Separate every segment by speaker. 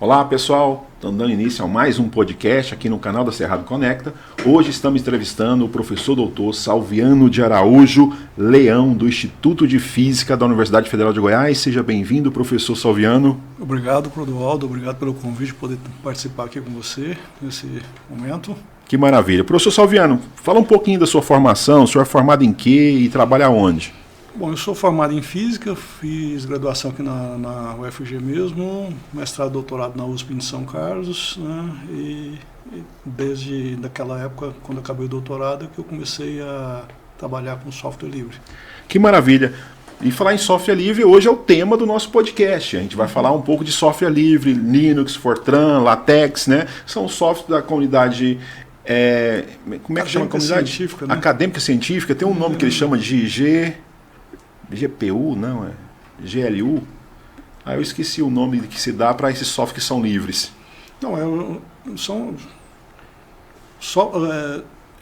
Speaker 1: Olá pessoal, estamos dando início a mais um podcast aqui no canal da Cerrado Conecta. Hoje estamos entrevistando o professor doutor Salviano de Araújo Leão, do Instituto de Física da Universidade Federal de Goiás. Seja bem-vindo, professor Salviano.
Speaker 2: Obrigado, Clodoaldo, obrigado pelo convite de poder participar aqui com você nesse momento.
Speaker 1: Que maravilha. Professor Salviano, fala um pouquinho da sua formação, o senhor é formado em quê e trabalha onde?
Speaker 2: Bom, eu sou formado em Física, fiz graduação aqui na UFG mesmo, mestrado e doutorado na USP de São Carlos, né? E desde daquela época, quando eu acabei o doutorado, que eu comecei a trabalhar com software livre.
Speaker 1: Que maravilha. E falar em software livre hoje é o tema do nosso podcast. A gente vai falar um pouco de software livre, Linux, Fortran, LaTeX, né? São softwares da comunidade... como é que chama a comunidade?
Speaker 2: Científica, né?
Speaker 1: Acadêmica científica, tem um nome que eles chamam de GPU, não, é GLU. Eu esqueci o nome que se dá para esses softwares que são livres.
Speaker 2: Não, são...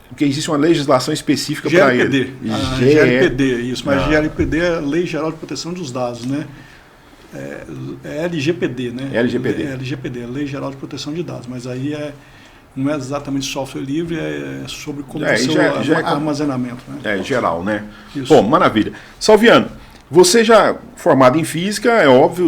Speaker 1: Porque existe uma legislação específica para ele.
Speaker 2: GLPD, isso, mas GLPD é Lei Geral de Proteção dos Dados, né? É LGPD, né? LGPD, Lei Geral de Proteção de Dados, mas aí não é exatamente software livre, é sobre como o armazenamento. Né?
Speaker 1: É geral, né?
Speaker 2: Isso.
Speaker 1: Bom, maravilha. Salviano, você já formado em física, é óbvio,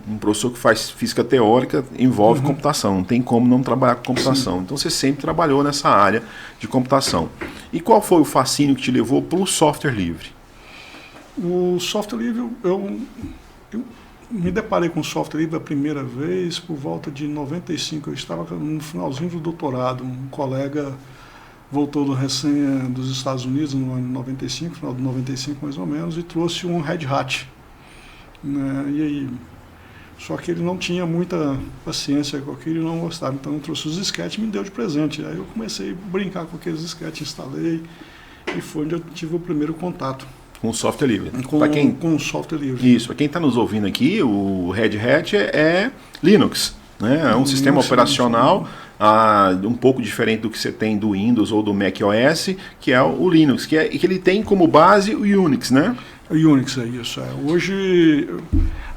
Speaker 1: um professor que faz física teórica envolve computação, não tem como não trabalhar com computação. Sim. Então você sempre trabalhou nessa área de computação. E qual foi o fascínio que te levou para o software livre?
Speaker 2: O software livre, eu me deparei com o software livre a primeira vez por volta de 95. Eu estava no finalzinho do doutorado. Um colega voltou dos Estados Unidos no ano 95, final de 95 mais ou menos, e trouxe um Red Hat. Né? E aí, só que ele não tinha muita paciência com aquilo e não gostava. Então eu trouxe os disquetes e me deu de presente. Aí eu comecei a brincar com aqueles disquetes, instalei e foi onde eu tive o primeiro contato.
Speaker 1: Com software livre.
Speaker 2: Com software livre.
Speaker 1: Isso, para quem está nos ouvindo aqui, o Red Hat é Linux, né? É um sistema operacional um pouco diferente do que você tem do Windows ou do Mac OS, que é o Linux, que ele tem como base o Unix, né?
Speaker 2: O Unix, é isso. Hoje,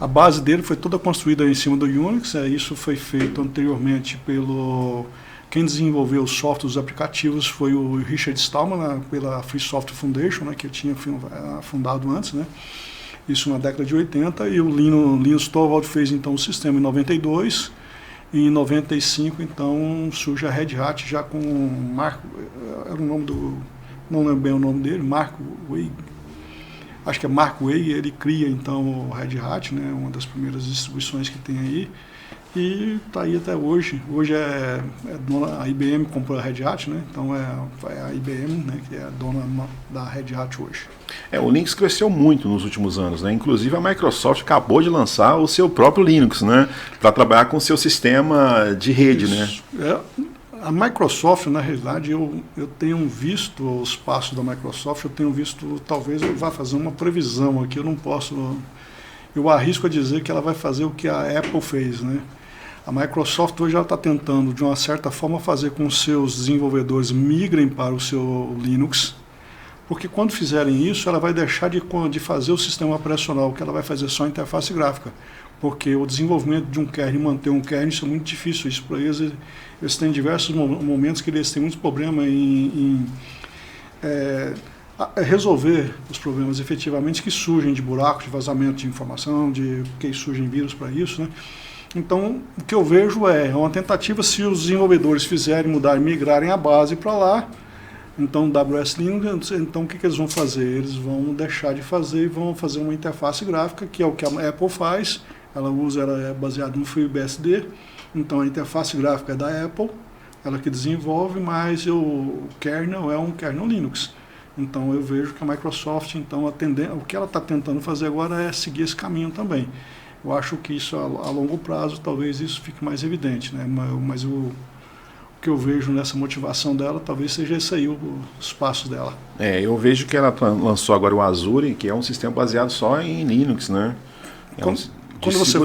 Speaker 2: a base dele foi toda construída em cima do Unix, isso foi feito anteriormente pelo... Quem desenvolveu os softwares, os aplicativos, foi o Richard Stallman, pela Free Software Foundation, né, que eu tinha fundado antes, né, isso na década de 80, e o Linus Torvald fez então o sistema em 92, e em 95 então surge a Red Hat já com Marco, era o nome não lembro bem o nome dele, Marco Way, acho que é Marco Way, ele cria então o Red Hat, né, uma das primeiras distribuições que tem aí. E está aí até hoje. Hoje a IBM comprou a Red Hat, né? Então é a IBM, né, que é a dona da Red Hat hoje.
Speaker 1: O Linux cresceu muito nos últimos anos, né? Inclusive a Microsoft acabou de lançar o seu próprio Linux, né? Para trabalhar com o seu sistema de rede,
Speaker 2: isso,
Speaker 1: né?
Speaker 2: A Microsoft, na realidade, eu tenho visto os passos da Microsoft, talvez eu vá fazer uma previsão aqui, eu arrisco a dizer que ela vai fazer o que a Apple fez, né? A Microsoft hoje está tentando, de uma certa forma, fazer com que os seus desenvolvedores migrem para o seu Linux, porque quando fizerem isso, ela vai deixar de fazer o sistema operacional, que ela vai fazer só a interface gráfica, porque o desenvolvimento de um kernel, manter um kernel, isso é muito difícil. Isso para eles têm diversos momentos que eles têm muitos problemas em resolver os problemas efetivamente que surgem de buracos, de vazamento de informação, que surgem vírus para isso, né? Então, o que eu vejo é uma tentativa, se os desenvolvedores migrarem a base para lá, então WS Linux, então o que eles vão fazer? Eles vão deixar de fazer e vão fazer uma interface gráfica, que é o que a Apple faz, ela é baseada no FreeBSD, então a interface gráfica é da Apple, ela que desenvolve, mas o kernel é um kernel Linux. Então eu vejo que a Microsoft, então, o que ela está tentando fazer agora é seguir esse caminho também. Eu acho que isso a longo prazo talvez isso fique mais evidente, né? Mas o que eu vejo nessa motivação dela talvez seja esse aí os passos dela.
Speaker 1: Eu vejo que ela lançou agora o Azure, que é um sistema baseado só em Linux, né?
Speaker 2: Quando você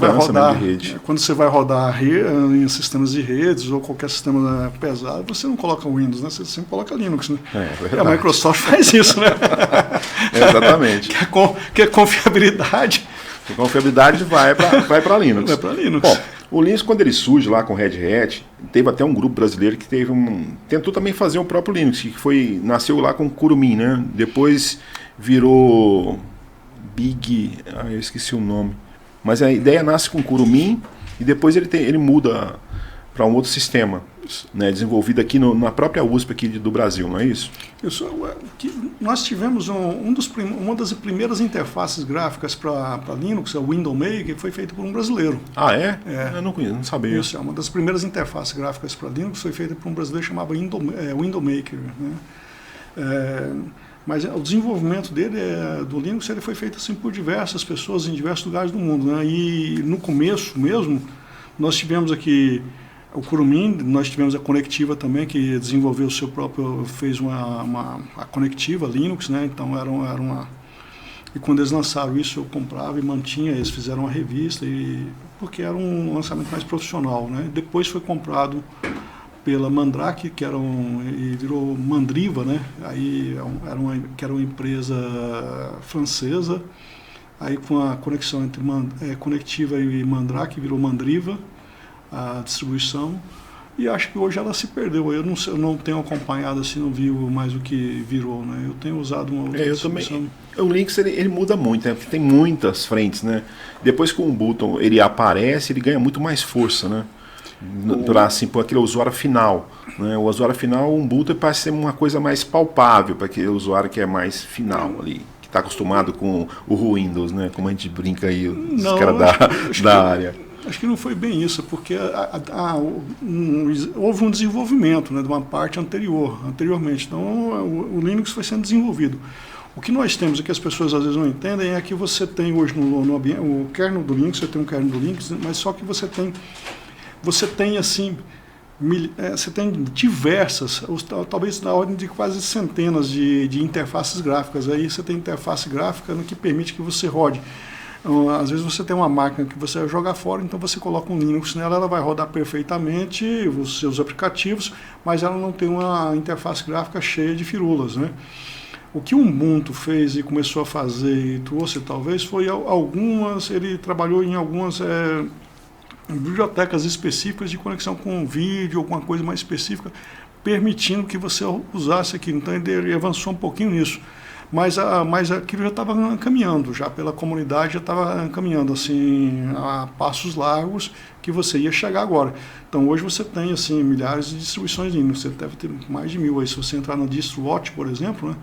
Speaker 2: vai rodar em sistemas de redes ou qualquer sistema pesado, você não coloca Windows, né? Você sempre coloca Linux, né? E a Microsoft faz isso, né?
Speaker 1: Exatamente.
Speaker 2: Que é confiabilidade.
Speaker 1: A confiabilidade vai para Linux.
Speaker 2: Vai para Linux.
Speaker 1: Bom, O Linux, quando ele surge lá com o Red Hat, teve até um grupo brasileiro que tentou também fazer o próprio Linux, que nasceu lá com o Kurumin, né? Depois virou eu esqueci o nome. Mas a ideia nasce com o Kurumin e depois ele muda para um outro sistema, né, desenvolvido aqui na própria USP aqui do Brasil, não é isso?
Speaker 2: Nós tivemos uma das primeiras interfaces gráficas para Linux, a Window Maker, que foi feita por um brasileiro.
Speaker 1: Ah, é? Eu não sabia.
Speaker 2: Isso, uma das primeiras interfaces gráficas para Linux foi feita por um brasileiro chamado Window Maker. Né? Mas o desenvolvimento dele, do Linux, ele foi feito assim por diversas pessoas em diversos lugares do mundo. Né? E no começo mesmo, nós tivemos aqui o Kurumin, nós tivemos a Conectiva também, que desenvolveu o seu próprio, fez a Conectiva Linux, né? Então era uma... E quando eles lançaram isso, eu comprava e mantinha, eles fizeram uma revista, porque era um lançamento mais profissional, né? Depois foi comprado pela Mandrake, e virou Mandriva, né? Aí que era uma empresa francesa, aí com a conexão entre Conectiva e Mandrake, virou Mandriva, a distribuição, e acho que hoje ela se perdeu. Eu não tenho acompanhado assim, não vi mais o que virou, né? Eu tenho usado uma outra distribuição.
Speaker 1: Também. O Linux ele muda muito, né? Porque tem muitas frentes, né? Depois que o Ubuntu ele aparece, ele ganha muito mais força, né? Por aquele usuário final, né? O usuário final, o Ubuntu parece ser uma coisa mais palpável para aquele usuário que é mais final ali, que está acostumado com o Windows, né? Como a gente brinca aí, os caras da área.
Speaker 2: Acho que não foi bem isso, porque houve um desenvolvimento, né, de uma parte anteriormente. Então, o Linux foi sendo desenvolvido. O que nós temos, e que as pessoas às vezes não entendem, é que você tem hoje o kernel do Linux, você tem um kernel do Linux, mas só que você tem assim, você tem diversas, talvez na ordem de quase centenas de interfaces gráficas. Aí você tem interface gráfica que permite que você rode. Às vezes você tem uma máquina que você vai jogar fora, então você coloca um Linux nela, ela vai rodar perfeitamente os seus aplicativos, mas ela não tem uma interface gráfica cheia de firulas, né? O que o Ubuntu fez e começou a fazer e trouxe talvez foi ele trabalhou em algumas bibliotecas específicas de conexão com vídeo, alguma coisa mais específica, permitindo que você usasse aquilo. Então ele avançou um pouquinho nisso. Mas aquilo já estava caminhando, já pela comunidade já estava caminhando assim, a passos largos que você ia chegar agora. Então hoje você tem assim, milhares de distribuições Linux, você deve ter mais de 1000 aí. Se você entrar na DistroWatch, por exemplo, né,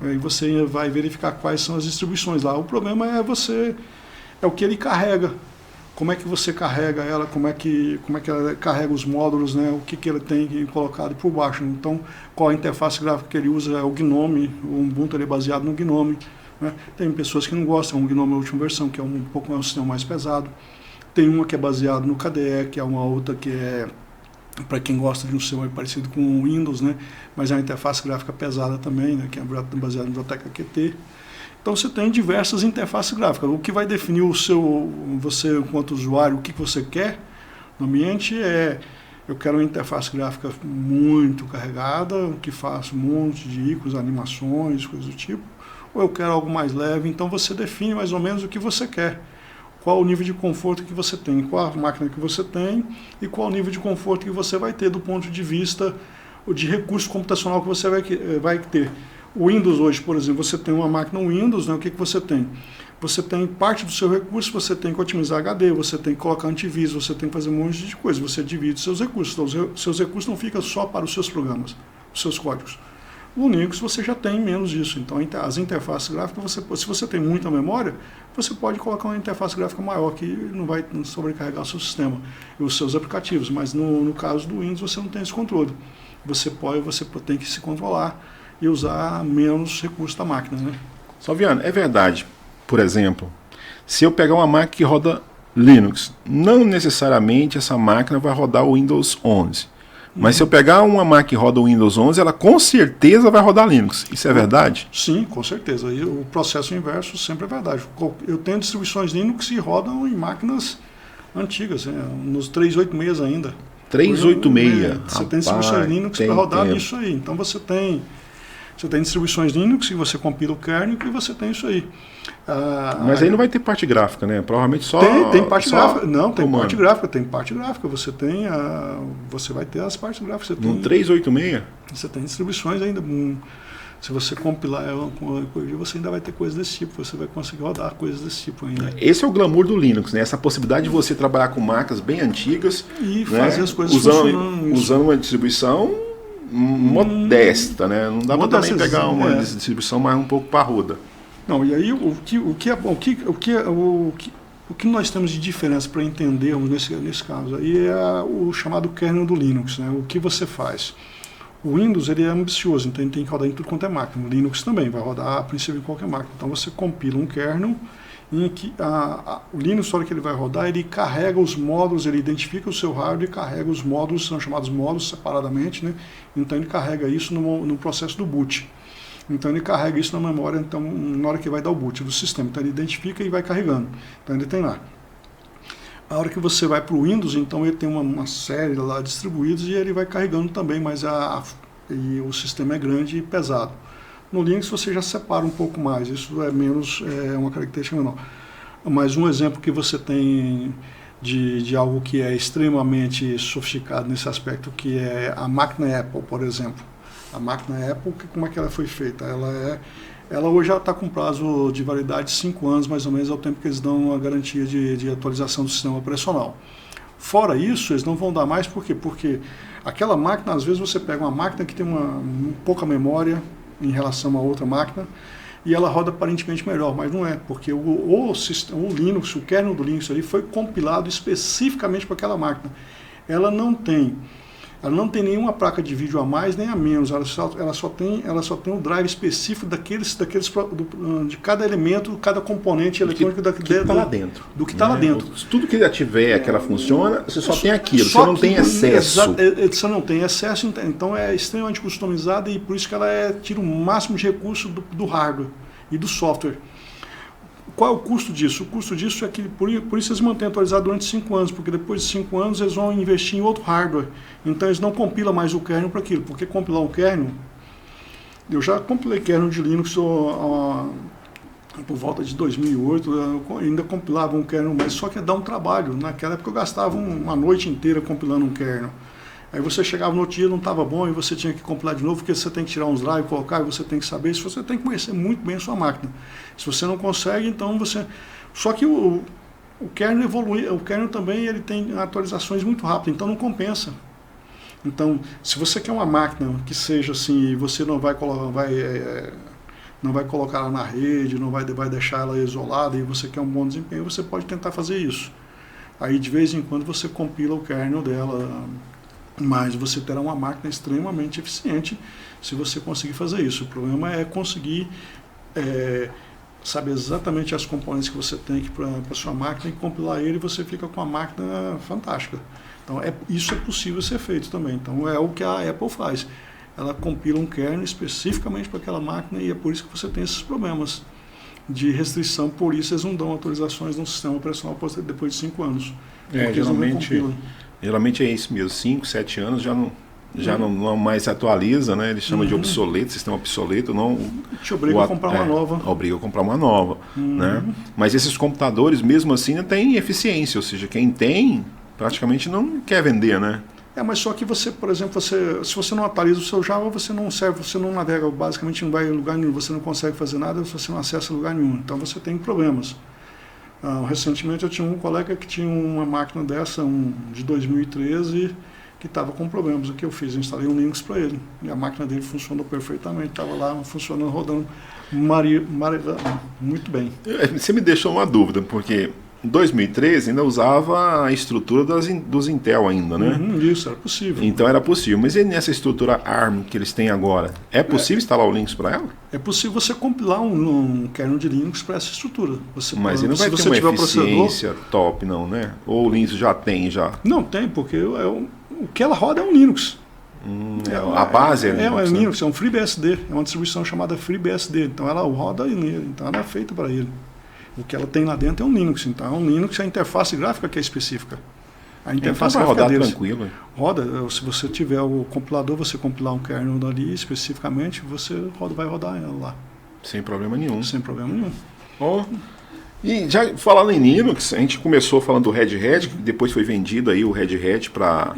Speaker 2: aí você vai verificar quais são as distribuições lá. O problema é o que ele carrega. Como é que você carrega ela, como é que ela carrega os módulos, né? O que ele tem colocado por baixo. Então, qual a interface gráfica que ele usa é o GNOME, o Ubuntu ele é baseado no GNOME. Né? Tem pessoas que não gostam, o GNOME é a última versão, que é um sistema mais pesado. Tem uma que é baseado no KDE, que é uma outra que é para quem gosta de um sistema parecido com o Windows, né? Mas é uma interface gráfica pesada também, né? Que é baseada na biblioteca Qt. Então você tem diversas interfaces gráficas. O que vai definir você enquanto usuário, o que você quer no ambiente eu quero uma interface gráfica muito carregada, que faça um monte de ícones, animações, coisas do tipo, ou eu quero algo mais leve. Então você define mais ou menos o que você quer. Qual o nível de conforto que você tem, qual a máquina que você tem e qual o nível de conforto que você vai ter do ponto de vista de recurso computacional que você vai ter. O Windows hoje, por exemplo, você tem uma máquina Windows, né? O que você tem? Você tem parte do seu recurso, você tem que otimizar HD, você tem que colocar antivírus, você tem que fazer um monte de coisa, você divide seus recursos. Então, os seus recursos não ficam só para os seus programas, os seus códigos. No Linux você já tem menos disso. Então, as interfaces gráficas, se você tem muita memória, você pode colocar uma interface gráfica maior que não vai sobrecarregar o seu sistema e os seus aplicativos. Mas no caso do Windows você não tem esse controle. Você tem que se controlar e usar menos recursos da máquina, né?
Speaker 1: Salviano, é verdade, por exemplo, se eu pegar uma máquina que roda Linux, não necessariamente essa máquina vai rodar o Windows 11. Mas se eu pegar uma máquina que roda o Windows 11, ela com certeza vai rodar Linux. Isso é verdade?
Speaker 2: Sim, com certeza. E o processo inverso sempre é verdade. Eu tenho distribuições Linux que rodam em máquinas antigas, nos 386 ainda.
Speaker 1: 386?
Speaker 2: Você tem distribuições Linux para rodar nisso aí. Então você tem Você tem distribuições Linux, que você compila o kernel e você tem isso aí.
Speaker 1: Mas aí não vai ter parte gráfica, né? Provavelmente só...
Speaker 2: Tem parte gráfica. Não, tem
Speaker 1: comando.
Speaker 2: parte gráfica. Tem parte gráfica. Você tem você vai ter as partes gráficas. Você
Speaker 1: No 386?
Speaker 2: Você tem distribuições ainda. Se você compilar você ainda vai ter coisas desse tipo. Você vai conseguir rodar coisas desse tipo ainda.
Speaker 1: Esse é o glamour do Linux, né? Essa possibilidade de você trabalhar com máquinas bem antigas
Speaker 2: e
Speaker 1: né?
Speaker 2: fazer as coisas funcionando.
Speaker 1: Usando uma distribuição modesta, né? Não dá para também pegar uma distribuição mais um pouco parruda.
Speaker 2: Não, e aí o que nós temos de diferença para entendermos nesse caso aí é o chamado kernel do Linux, né? O que você faz? O Windows ele é ambicioso, então ele tem que rodar em tudo quanto é máquina. O Linux também vai rodar a princípio em qualquer máquina. Então você compila um kernel em que o Linux, na hora que ele vai rodar, ele carrega os módulos, ele identifica o seu hardware e carrega os módulos, são chamados módulos separadamente, né? Então ele carrega isso no processo do boot. Então ele carrega isso na memória, então, na hora que vai dar o boot do sistema. Então ele identifica e vai carregando. Então ele tem lá. A hora que você vai para o Windows, então ele tem uma série lá distribuídos e ele vai carregando também, mas e o sistema é grande e pesado. No Linux você já separa um pouco mais, isso é menos, uma característica menor. Mas um exemplo que você tem de algo que é extremamente sofisticado nesse aspecto, que é a máquina Apple, por exemplo. A máquina Apple, como é que ela foi feita? Ela hoje já está com prazo de validade de 5 anos, mais ou menos, é o tempo que eles dão a garantia de atualização do sistema operacional. Fora isso, eles não vão dar mais, por quê? Porque aquela máquina, às vezes você pega uma máquina que tem pouca memória em relação a outra máquina, e ela roda aparentemente melhor, mas não é, porque o Linux, o kernel do Linux ali foi compilado especificamente para aquela máquina. Ela não tem nenhuma placa de vídeo a mais nem a menos, ela só tem um drive específico de cada elemento, cada componente eletrônico
Speaker 1: do que está lá dentro.
Speaker 2: Do que está lá dentro.
Speaker 1: Tudo que ela tiver, que ela funciona, você só tem aquilo, você não tem excesso.
Speaker 2: Você não tem excesso, então é extremamente customizada e por isso que ela tira o máximo de recurso do hardware e do software. Qual é o custo disso? O custo disso é que, por isso eles mantêm atualizado durante 5 anos, porque depois de 5 anos eles vão investir em outro hardware. Então eles não compilam mais o kernel para aquilo, porque compilar um kernel, eu já compilei kernel de Linux por volta de 2008, eu ainda compilava um kernel, mas só que dá um trabalho. Naquela época eu gastava uma noite inteira compilando um kernel. Aí você chegava no outro dia, não estava bom, e você tinha que compilar de novo, porque você tem que tirar uns drives, colocar, e você tem que saber, se você tem que conhecer muito bem a sua máquina. Se você não consegue, então você... Só que o kernel evolui, o kernel também ele tem atualizações muito rápidas, então não compensa. Então, se você quer uma máquina que seja assim, você não vai colocar ela na rede, não vai deixar ela isolada, e você quer um bom desempenho, você pode tentar fazer isso. Aí, de vez em quando, você compila o kernel dela, mas você terá uma máquina extremamente eficiente se você conseguir fazer isso. O problema é conseguir saber exatamente as componentes que você tem para a sua máquina e compilar ele, e você fica com uma máquina fantástica. Então, isso é possível ser feito também. Então, é o que a Apple faz. Ela compila um kernel especificamente para aquela máquina e é por isso que você tem esses problemas de restrição. Por isso, eles não dão atualizações no sistema operacional depois de 5 anos.
Speaker 1: Geralmente é isso mesmo, 5, 7 anos já não mais se atualiza, né? Eles chamam de obsoleto, sistema obsoleto, não
Speaker 2: te obriga a comprar uma nova.
Speaker 1: Obriga a comprar uma nova, né? Mas esses computadores, mesmo assim, não têm eficiência, ou seja, quem tem, praticamente não quer vender, né?
Speaker 2: Mas só que você, por exemplo, se você não atualiza o seu Java, você não serve, você não navega, basicamente não vai em lugar nenhum, você não consegue fazer nada, você não acessa lugar nenhum, então você tem problemas. Recentemente eu tinha um colega que tinha uma máquina dessa, de 2013, que estava com problemas. O que eu fiz? Eu instalei um Linux para ele. E a máquina dele funcionou perfeitamente, estava lá funcionando, rodando muito bem.
Speaker 1: Você me deixou uma dúvida, porque em 2013 ainda usava a estrutura dos Intel ainda, né?
Speaker 2: Isso, era possível.
Speaker 1: Então era possível. Mas e nessa estrutura ARM que eles têm agora? É possível instalar o Linux para ela?
Speaker 2: É possível você compilar um kernel de Linux para essa estrutura.
Speaker 1: Mas ele não vai ter uma eficiência top, não, né? Ou o Linux já tem, já?
Speaker 2: Não tem, porque o que ela roda é um Linux.
Speaker 1: A base é
Speaker 2: Linux. Linux, é um FreeBSD. É uma distribuição chamada FreeBSD. Então ela roda nele, então ela é feita para ele. O que ela tem lá dentro é um Linux. Então, é um Linux, a interface gráfica que é específica. A interface
Speaker 1: vai
Speaker 2: gráfica
Speaker 1: rodar
Speaker 2: deles.
Speaker 1: tranquilo.
Speaker 2: Roda, se você tiver o compilador, você compilar um kernel ali especificamente, vai rodar ela lá.
Speaker 1: Sem problema nenhum.
Speaker 2: Sem problema nenhum.
Speaker 1: Oh. E já falando em Linux, a gente começou falando do Red Hat, depois foi vendido aí o Red Hat para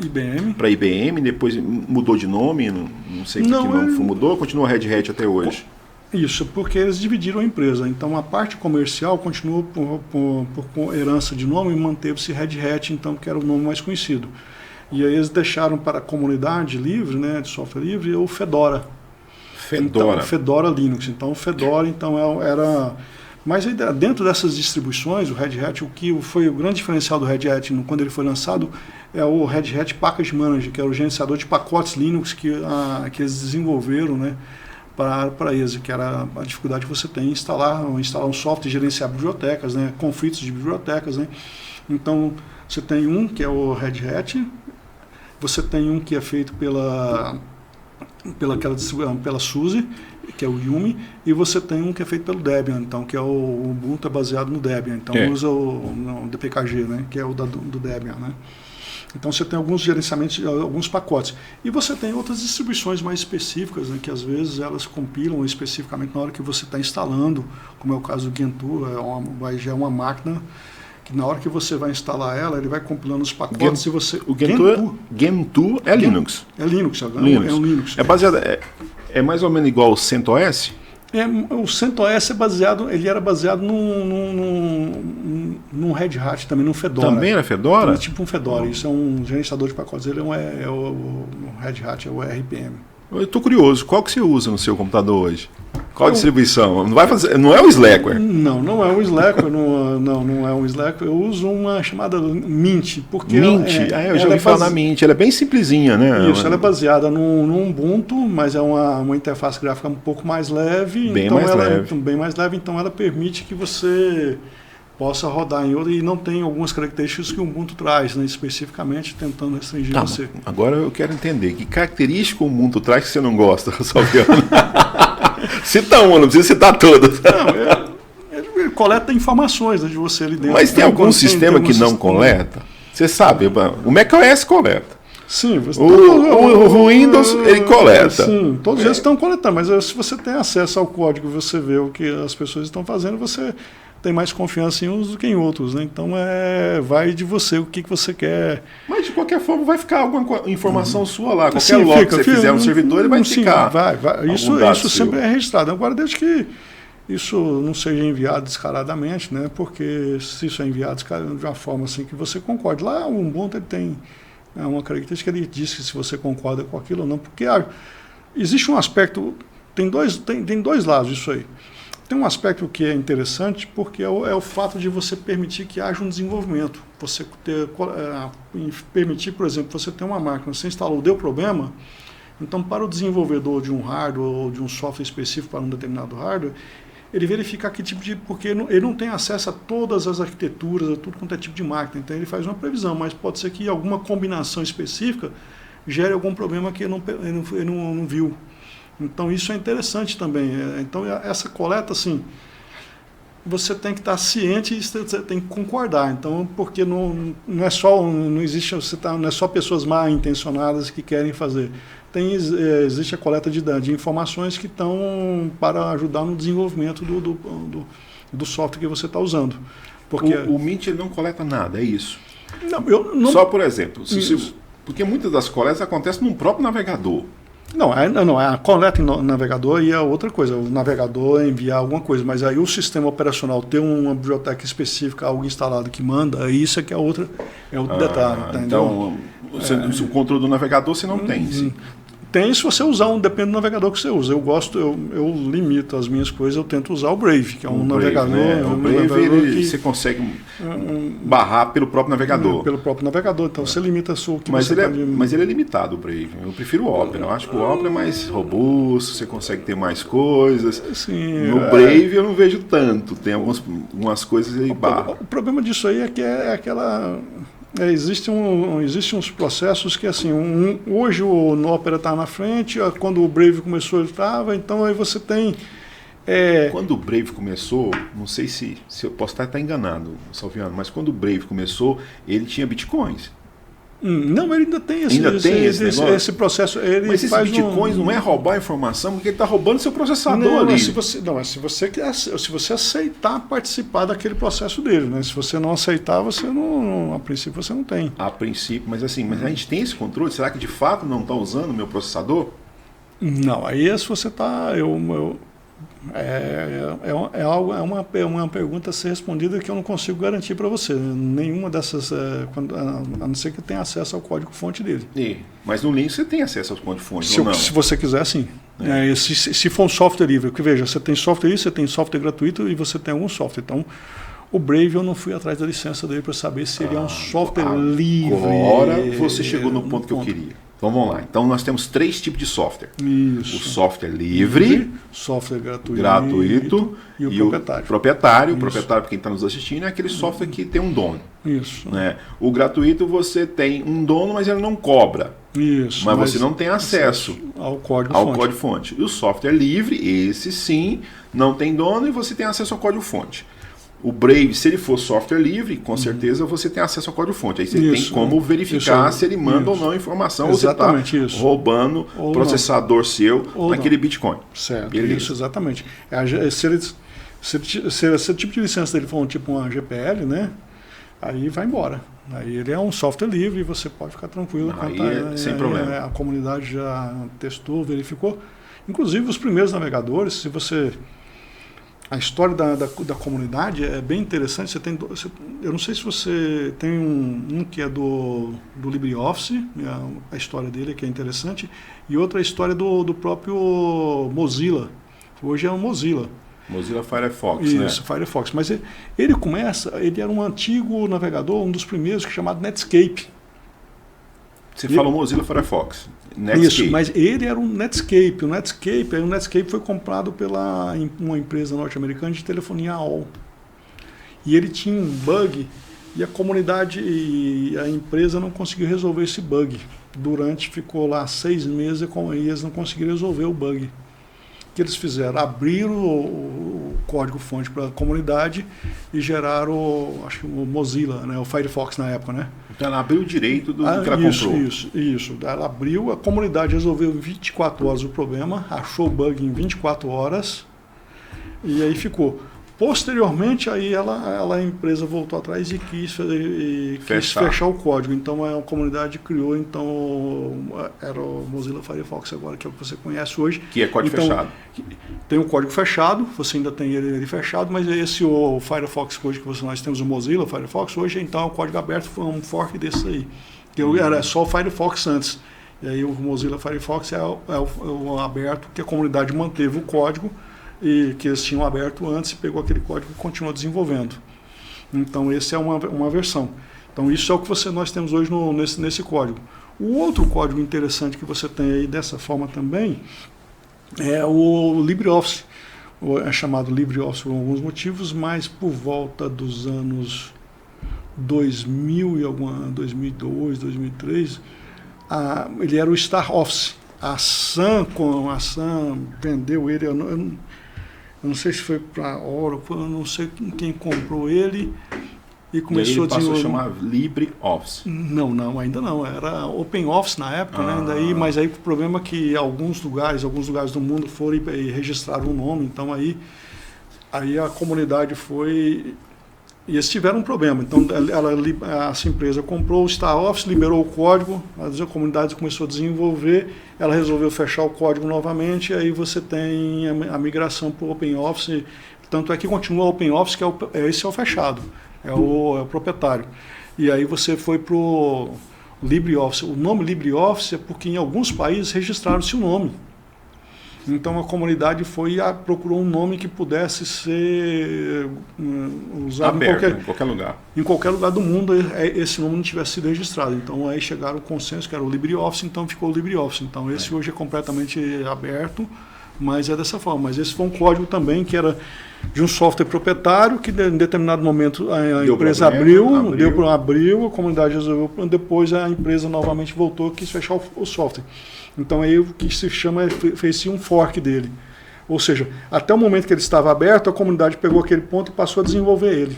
Speaker 1: IBM, depois mudou de nome, não sei que nome mudou, continua Red Hat até hoje.
Speaker 2: Isso, porque eles dividiram a empresa. Então a parte comercial continuou por herança de nome e manteve-se Red Hat, então, que era o nome mais conhecido. E aí eles deixaram para a comunidade livre, né, de software livre, o Fedora. Então, Fedora Linux. Então o Fedora era... Mas aí, dentro dessas distribuições, o Red Hat, o que foi o grande diferencial do Red Hat quando ele foi lançado é o Red Hat Package Manager, que é o gerenciador de pacotes Linux que eles desenvolveram, né, para eles, que era a dificuldade que você tem em instalar um software e gerenciar bibliotecas, né, conflitos de bibliotecas, né. Então, você tem um que é o Red Hat, você tem um que é feito pela SUSE, que é o Yumi, e você tem um que é feito pelo Debian, então, que é o Ubuntu baseado no Debian, então usa o DPKG, né, que é o do Debian, né. Então você tem alguns gerenciamentos, alguns pacotes. E você tem outras distribuições mais específicas, né, que às vezes elas compilam especificamente na hora que você está instalando, como é o caso do Gentoo, já é uma máquina que na hora que você vai instalar ela, ele vai compilando os pacotes e você...
Speaker 1: O Gentoo é Linux.
Speaker 2: É Linux, é um Linux.
Speaker 1: É baseado... É mais ou menos igual o CentOS?
Speaker 2: O CentOS ele era baseado num Red Hat, também num Fedora.
Speaker 1: Também era Fedora?
Speaker 2: Então, tipo um Fedora, isso é um gerenciador de pacotes, ele é o Red Hat, é o RPM.
Speaker 1: Eu estou curioso, qual que você usa no seu computador hoje? Qual a distribuição? Não é o Slackware?
Speaker 2: Não é o Slackware, não é um Slackware. Eu uso uma chamada Mint. Porque
Speaker 1: Mint? Eu já ouvi falar na Mint. Ela é bem simplesinha, né?
Speaker 2: Isso, ela é baseada no Ubuntu, mas é uma interface gráfica um pouco mais leve.
Speaker 1: Bem mais leve,
Speaker 2: então ela permite que você possa rodar em outra e não tem algumas características que o Ubuntu traz, né, especificamente tentando restringir você.
Speaker 1: Agora eu quero entender, que característica o Ubuntu traz que você não gosta, Salviano? Cita uma, não precisa citar todas.
Speaker 2: Ele coleta informações, né, de você ali dentro.
Speaker 1: Mas tem algum sistema que não coleta? Você sabe, o macOS coleta.
Speaker 2: Sim,
Speaker 1: o Windows ele coleta.
Speaker 2: Sim, todos eles estão coletando, mas se você tem acesso ao código e você vê o que as pessoas estão fazendo, você tem mais confiança em uns do que em outros, né? Então vai de você, o que você quer.
Speaker 1: Mas de qualquer forma vai ficar alguma informação sua lá. Qualquer log que você fizer no servidor, ele vai ficar.
Speaker 2: Vai. Isso sempre é registrado. Agora, desde que isso não seja enviado descaradamente, né? Porque se isso é enviado de uma forma assim que você concorde. Lá o Ubuntu ele tem uma característica, ele diz que se você concorda com aquilo ou não, porque existe um aspecto, tem dois lados isso aí. Tem um aspecto que é interessante, porque é o fato de você permitir que haja um desenvolvimento. Você permitir, por exemplo, você ter uma máquina, você instalou, deu problema, então para o desenvolvedor de um hardware ou de um software específico para um determinado hardware, ele verificar que tipo de... Porque ele não tem acesso a todas as arquiteturas, a tudo quanto é tipo de máquina, então ele faz uma previsão, mas pode ser que alguma combinação específica gere algum problema que ele não viu. Então isso é interessante também. Então essa coleta, assim, você tem que estar ciente e você tem que concordar. Então, porque não é só, não existe, não é só pessoas mal intencionadas que querem fazer. Existe a coleta de informações que estão para ajudar no desenvolvimento do software que você está usando. Porque
Speaker 1: o Mint não coleta nada, é isso?
Speaker 2: Não,
Speaker 1: só por exemplo, porque muitas das coletas acontecem no próprio navegador.
Speaker 2: Não, a coleta em navegador e é outra coisa. O navegador enviar alguma coisa, mas aí o sistema operacional ter uma biblioteca específica, algo instalado que manda, isso é que é outro detalhe. Tá,
Speaker 1: então, o controle do navegador você não tem. Sim.
Speaker 2: Tem se você usar depende do navegador que você usa. Eu limito as minhas coisas, eu tento usar o Brave, que é um navegador.
Speaker 1: Né? O Brave você consegue barrar pelo próprio navegador.
Speaker 2: Pelo próprio navegador, então você limita a sua...
Speaker 1: Mas ele é limitado, o Brave. Eu prefiro o Opera. Eu acho que o Opera é mais robusto, você consegue ter mais coisas.
Speaker 2: Sim,
Speaker 1: no Brave eu não vejo tanto. Tem algumas coisas aí barra.
Speaker 2: O problema disso aí é que é aquela... Existem uns processos que, assim, hoje o Opera está na frente, quando o Brave começou ele estava, então aí você tem...
Speaker 1: Quando o Brave começou, não sei se eu posso estar enganado, Salviano, mas quando o Brave começou, ele tinha bitcoins.
Speaker 2: Não, ele ainda tem esse processo. Ele
Speaker 1: mas
Speaker 2: faz
Speaker 1: esse bitcoins não é roubar a informação, porque ele está roubando seu processador ali.
Speaker 2: Se você aceitar participar daquele processo dele, né? Se você não aceitar, você não, a princípio você não tem.
Speaker 1: A princípio, mas assim, mas a gente tem esse controle? Será que de fato não está usando o meu processador?
Speaker 2: Não, aí se você está... É uma pergunta a ser respondida que eu não consigo garantir para você. Nenhuma dessas, a não ser que tenha acesso ao código-fonte dele.
Speaker 1: Mas no Linux você tem acesso ao código-fonte, ou não?
Speaker 2: Se você quiser, sim. Se for um software livre, porque veja, você tem software livre, você tem software gratuito e você tem algum software. Então, o Brave eu não fui atrás da licença dele para saber se ele é um software livre.
Speaker 1: Agora você chegou no ponto que eu queria. Então vamos lá. Então nós temos 3 tipos de software.
Speaker 2: Isso.
Speaker 1: O software livre,
Speaker 2: software gratuito
Speaker 1: e o
Speaker 2: proprietário.
Speaker 1: Proprietário, para quem está nos assistindo, é aquele software que tem um dono.
Speaker 2: Isso.
Speaker 1: Né? O gratuito você tem um dono, mas ele não cobra.
Speaker 2: Isso.
Speaker 1: Mas você não tem acesso
Speaker 2: ao código-fonte.
Speaker 1: E o software livre, esse sim, não tem dono e você tem acesso ao código-fonte. O Brave, se ele for software livre, com certeza você tem acesso ao código-fonte. Aí você tem como verificar se ele manda ou não a informação, ou você está roubando o processador seu naquele Bitcoin.
Speaker 2: Certo, beleza. Isso, exatamente. Se o tipo de licença dele for tipo uma GPL, né, aí vai embora. Aí ele é um software livre e você pode ficar tranquilo.
Speaker 1: Sem problema.
Speaker 2: A comunidade já testou, verificou. Inclusive os primeiros navegadores, se você... A história da comunidade é bem interessante. Eu não sei se você tem um que é do LibreOffice, a história dele que é interessante, e outra a história do próprio Mozilla. Hoje é o Mozilla.
Speaker 1: Mozilla Firefox, né?
Speaker 2: Isso, Firefox. Mas ele era um antigo navegador, um dos primeiros, chamado Netscape.
Speaker 1: Você fala Mozilla Firefox. Netscape.
Speaker 2: Isso, mas ele era um Netscape. O Netscape foi comprado pela uma empresa norte-americana de telefonia AOL. E ele tinha um bug e a comunidade e a empresa não conseguiu resolver esse bug. Ficou lá 6 meses e eles não conseguiram resolver o bug. O que eles fizeram? Abriram o código-fonte para a comunidade e geraram, acho que o Mozilla, né, o Firefox na época, né?
Speaker 1: Então ela abriu o direito do que ela comprou.
Speaker 2: Isso. Ela abriu, a comunidade resolveu em 24 horas o problema, achou o bug em 24 horas e aí ficou. Posteriormente, aí a empresa voltou atrás e quis fechar o código. Então a comunidade criou, era o Mozilla Firefox agora, que é o que você conhece hoje.
Speaker 1: Que é código fechado.
Speaker 2: Tem o código fechado, você ainda tem ele fechado, mas o Firefox hoje que nós temos o Mozilla Firefox, hoje então é o código aberto, foi um fork desse aí. Que era só o Firefox antes. E aí o Mozilla Firefox é o aberto, que a comunidade manteve o código, e que eles tinham aberto antes e pegou aquele código e continuou desenvolvendo. Então, essa é uma versão. Então, isso é o que nós temos hoje nesse código. O outro código interessante que você tem aí dessa forma também é o LibreOffice. É chamado LibreOffice por alguns motivos, mas por volta dos anos 2002, 2003, ele era o Star Office. A Sun vendeu ele, eu não sei se foi para Oracle, eu não sei quem comprou ele e começou
Speaker 1: a desenvolver. Passou a chamar LibreOffice.
Speaker 2: Não, ainda não. Era OpenOffice na época, né? Mas aí o problema é que alguns lugares do mundo foram e registraram o nome, então aí a comunidade foi... E eles tiveram um problema. Então, essa empresa comprou o StarOffice, liberou o código, a comunidade começou a desenvolver, ela resolveu fechar o código novamente, e aí você tem a migração para o OpenOffice. Tanto é que continua o OpenOffice, que esse é o fechado, é o proprietário. E aí você foi para o LibreOffice. O nome LibreOffice é porque em alguns países registraram-se o nome. Então a comunidade procurou um nome que pudesse ser usado
Speaker 1: aberto, em qualquer lugar.
Speaker 2: Em qualquer lugar do mundo esse nome não tivesse sido registrado. Então aí chegaram ao consenso que era o LibreOffice, então ficou o LibreOffice. Então esse hoje é completamente aberto, mas é dessa forma. Mas esse foi um código também que era de um software proprietário que em determinado momento a empresa abriu, a comunidade resolveu, depois a empresa novamente voltou e quis fechar o software. Então aí o que se chama, fez-se um fork dele. Ou seja, até o momento que ele estava aberto, a comunidade pegou aquele ponto e passou a desenvolver ele.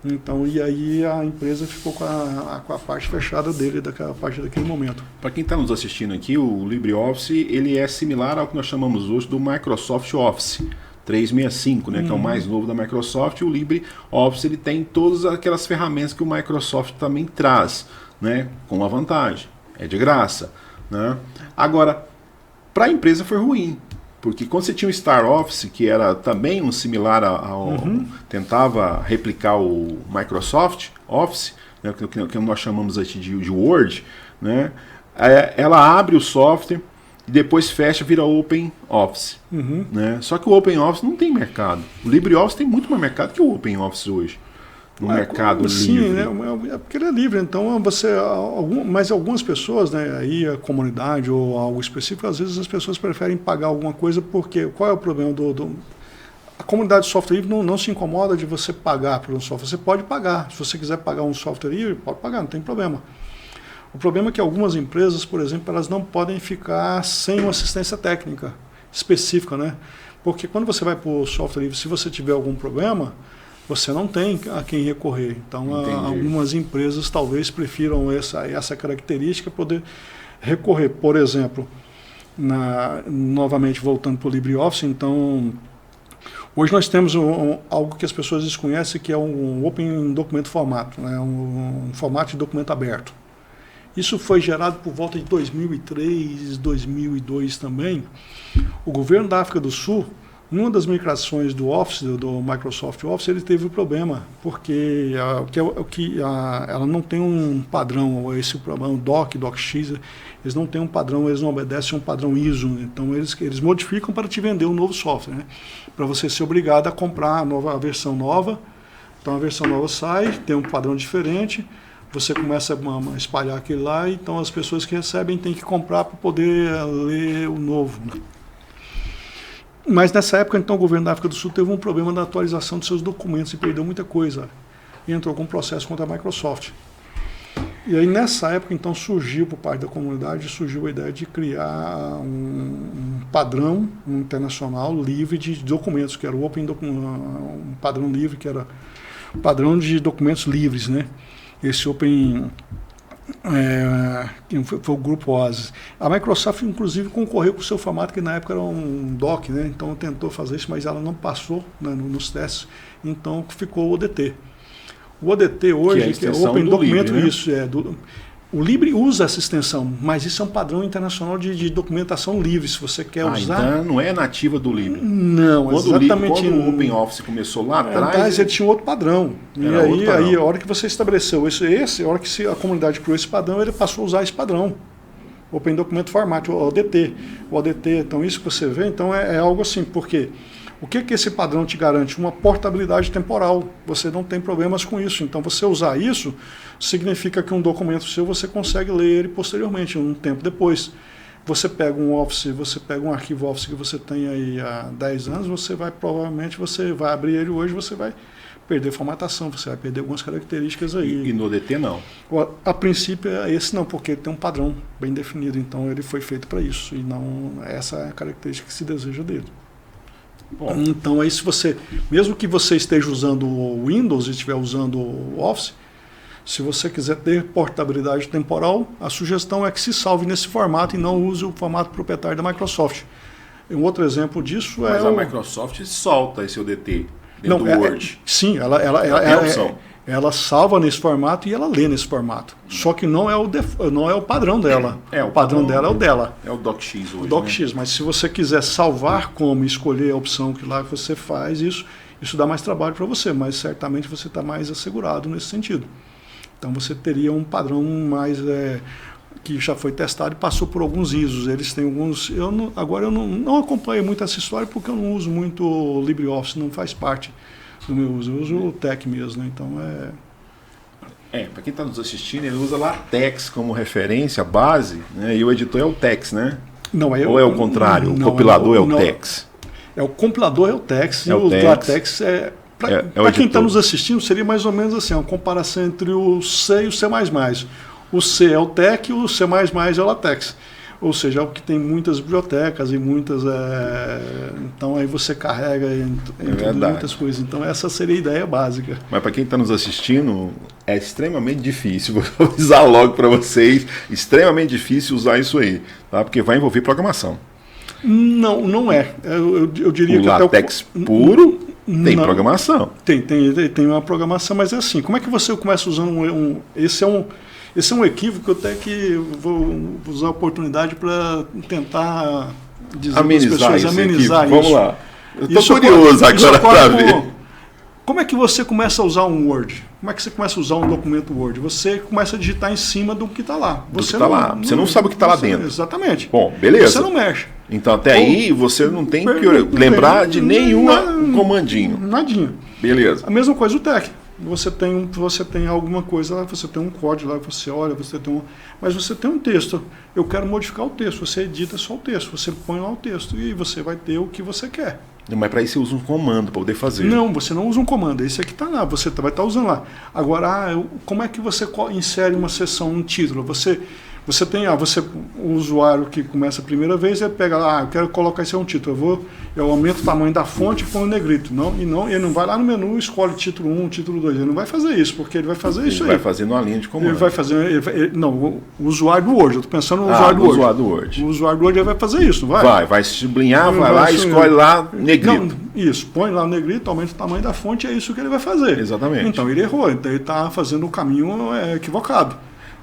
Speaker 2: Então, e aí a empresa ficou com a parte fechada dele, a partir daquele momento.
Speaker 1: Para quem está nos assistindo aqui, o LibreOffice ele é similar ao que nós chamamos hoje do Microsoft Office 365, né, que é o mais novo da Microsoft. O LibreOffice ele tem todas aquelas ferramentas que o Microsoft também traz, né, com uma vantagem, é de graça, né? Agora, para a empresa foi ruim, porque quando você tinha o Star Office, que era também um similar ao tentava replicar o Microsoft Office, né, que nós chamamos aqui de Word, né, ela abre o software e depois fecha, vira Open Office. Né? Só que o Open Office não tem mercado. O LibreOffice tem muito mais mercado que o Open Office hoje. No mercado
Speaker 2: sim,
Speaker 1: livre.
Speaker 2: Né? É porque ele é livre, então mas algumas pessoas, né, aí a comunidade ou algo específico, às vezes as pessoas preferem pagar alguma coisa, porque qual é o problema a comunidade de software livre não se incomoda de você pagar por um software. Você pode pagar, se você quiser pagar um software livre, pode pagar, não tem problema. O problema é que algumas empresas, por exemplo, elas não podem ficar sem uma assistência técnica específica, né? Porque quando você vai para o software livre, se você tiver algum problema, você não tem a quem recorrer. Então, algumas empresas talvez prefiram essa característica, poder recorrer. Por exemplo, novamente voltando para o LibreOffice, então, hoje nós temos algo que as pessoas desconhecem, que é um Open Document Format, né? Um formato de documento aberto. Isso foi gerado por volta de 2003, 2002 também. O governo da África do Sul, numa das migrações do Office, do Microsoft Office, ele teve um problema, porque ela não tem um padrão, esse problema, o DocX, eles não têm um padrão, eles não obedecem um padrão ISO, então eles modificam para te vender um novo software, né? Para você ser obrigado a comprar a versão nova. Então a versão nova sai, tem um padrão diferente, você começa a espalhar aquilo lá, então as pessoas que recebem têm que comprar para poder ler o novo. Mas nessa época, então, o governo da África do Sul teve um problema na atualização de seus documentos e perdeu muita coisa. E entrou com um processo contra a Microsoft. E aí, nessa época, então, surgiu, por parte da comunidade, a ideia de criar um padrão internacional livre de documentos, que era o Open um padrão livre, que era o padrão de documentos livres, né? Esse Open... foi o grupo OASIS. A Microsoft, inclusive, concorreu com o seu formato, que na época era um doc, né? Então tentou fazer isso, mas ela não passou, né, nos testes, então ficou o ODT. O ODT hoje, que é o Open Documento,
Speaker 1: Libre, né?
Speaker 2: Isso, o Libre usa essa extensão, mas isso é um padrão internacional de documentação livre, se você quer usar.
Speaker 1: Então não é nativa do Libre.
Speaker 2: Não, exatamente.
Speaker 1: Quando o Open Office começou lá atrás,
Speaker 2: ele tinha outro padrão. E aí, a hora que você estabeleceu a hora que a comunidade criou esse padrão, ele passou a usar esse padrão. Open Document Format, o ODT. O ODT, então isso que você vê, então é algo assim, porque o que esse padrão te garante? Uma portabilidade temporal. Você não tem problemas com isso. Então, você usar isso significa que um documento seu você consegue ler ele posteriormente, um tempo depois. Você pega um Office, você pega um arquivo Office que você tem aí há 10 anos, provavelmente você vai abrir ele hoje, você vai perder formatação, você vai perder algumas características aí.
Speaker 1: E no ODT não?
Speaker 2: A princípio, esse não, porque ele tem um padrão bem definido. Então, ele foi feito para isso. E não essa é a característica que se deseja dele. Bom. Então, aí se você, mesmo que você esteja usando o Windows e estiver usando o Office, se você quiser ter portabilidade temporal, a sugestão é que se salve nesse formato e não use o formato proprietário da Microsoft. Um outro exemplo disso
Speaker 1: Mas a Microsoft solta esse ODT dentro do Word.
Speaker 2: Sim, ela salva nesse formato e ela lê nesse formato. Só que não é o padrão dela. O padrão dela é o dela.
Speaker 1: É o DocX hoje.
Speaker 2: O DocX, né? Mas se você quiser salvar como escolher a opção que lá você faz, isso dá mais trabalho para você, mas certamente você está mais assegurado nesse sentido. Então você teria um padrão mais que já foi testado e passou por alguns ISOs. Eles têm alguns. Agora eu não acompanho muito essa história porque eu não uso muito o LibreOffice, não faz parte do meu uso. Eu uso o TeX mesmo, né? Então
Speaker 1: para quem está nos assistindo, ele usa LaTeX como referência, base, né? E o editor é o TeX, né?
Speaker 2: Não,
Speaker 1: ou é o contrário? O compilador é o TeX?
Speaker 2: O compilador é o TeX e o LaTeX é. Para quem está nos assistindo, seria mais ou menos assim, uma comparação entre o C e o C++. O C é o TeX e o C++ é o LaTeX. Ou seja, é o que tem muitas bibliotecas e muitas... então aí você carrega entre muitas coisas. Então essa seria a ideia básica.
Speaker 1: Mas para quem está nos assistindo, é extremamente difícil, vou avisar logo para vocês, extremamente difícil usar isso aí, tá? Porque vai envolver programação.
Speaker 2: Não é. Eu diria
Speaker 1: o
Speaker 2: que
Speaker 1: LaTeX puro tem programação.
Speaker 2: Tem uma programação, mas é assim, como é que você começa usando esse é um equívoco que eu até que vou usar a oportunidade para tentar dizer
Speaker 1: amenizar
Speaker 2: isso.
Speaker 1: Vamos lá. Eu estou curioso agora para ver.
Speaker 2: Como é que você começa a usar um Word? Como é que você começa a usar um documento Word? Você começa a digitar em cima do que está lá.
Speaker 1: Você não sabe o que está lá dentro.
Speaker 2: Exatamente.
Speaker 1: Bom, beleza.
Speaker 2: Você não mexe.
Speaker 1: Então até aí você não tem que lembrar de nenhum comandinho.
Speaker 2: Nadinha.
Speaker 1: Beleza.
Speaker 2: A mesma coisa o TEC. Você tem alguma coisa lá, você tem um código lá, você olha, mas você tem um texto. Eu quero modificar o texto. Você edita só o texto, você põe lá o texto e você vai ter o que você quer.
Speaker 1: Mas para isso você usa um comando para poder fazer.
Speaker 2: Não, você não usa um comando. Esse aqui está lá, você vai estar usando lá. Agora, como é que você insere uma seção, um título? Você tem, o usuário que começa a primeira vez, ele pega lá, eu quero colocar isso é um título, eu aumento o tamanho da fonte e põe o negrito. Ele não vai lá no menu, escolhe título 1, título 2, ele não vai fazer isso, porque ele vai fazer isso aí.
Speaker 1: Ele vai fazer numa linha de comando.
Speaker 2: Ele vai fazer, não, o usuário do Word, eu estou pensando no usuário do Word.
Speaker 1: O
Speaker 2: usuário do Word ele vai fazer isso, não vai?
Speaker 1: Vai sublinhar, vai lá, escolhe lá, negrito.
Speaker 2: Não, isso, põe lá o negrito, aumenta o tamanho da fonte, é isso que ele vai fazer.
Speaker 1: Exatamente.
Speaker 2: Então ele errou, então ele está fazendo o caminho equivocado.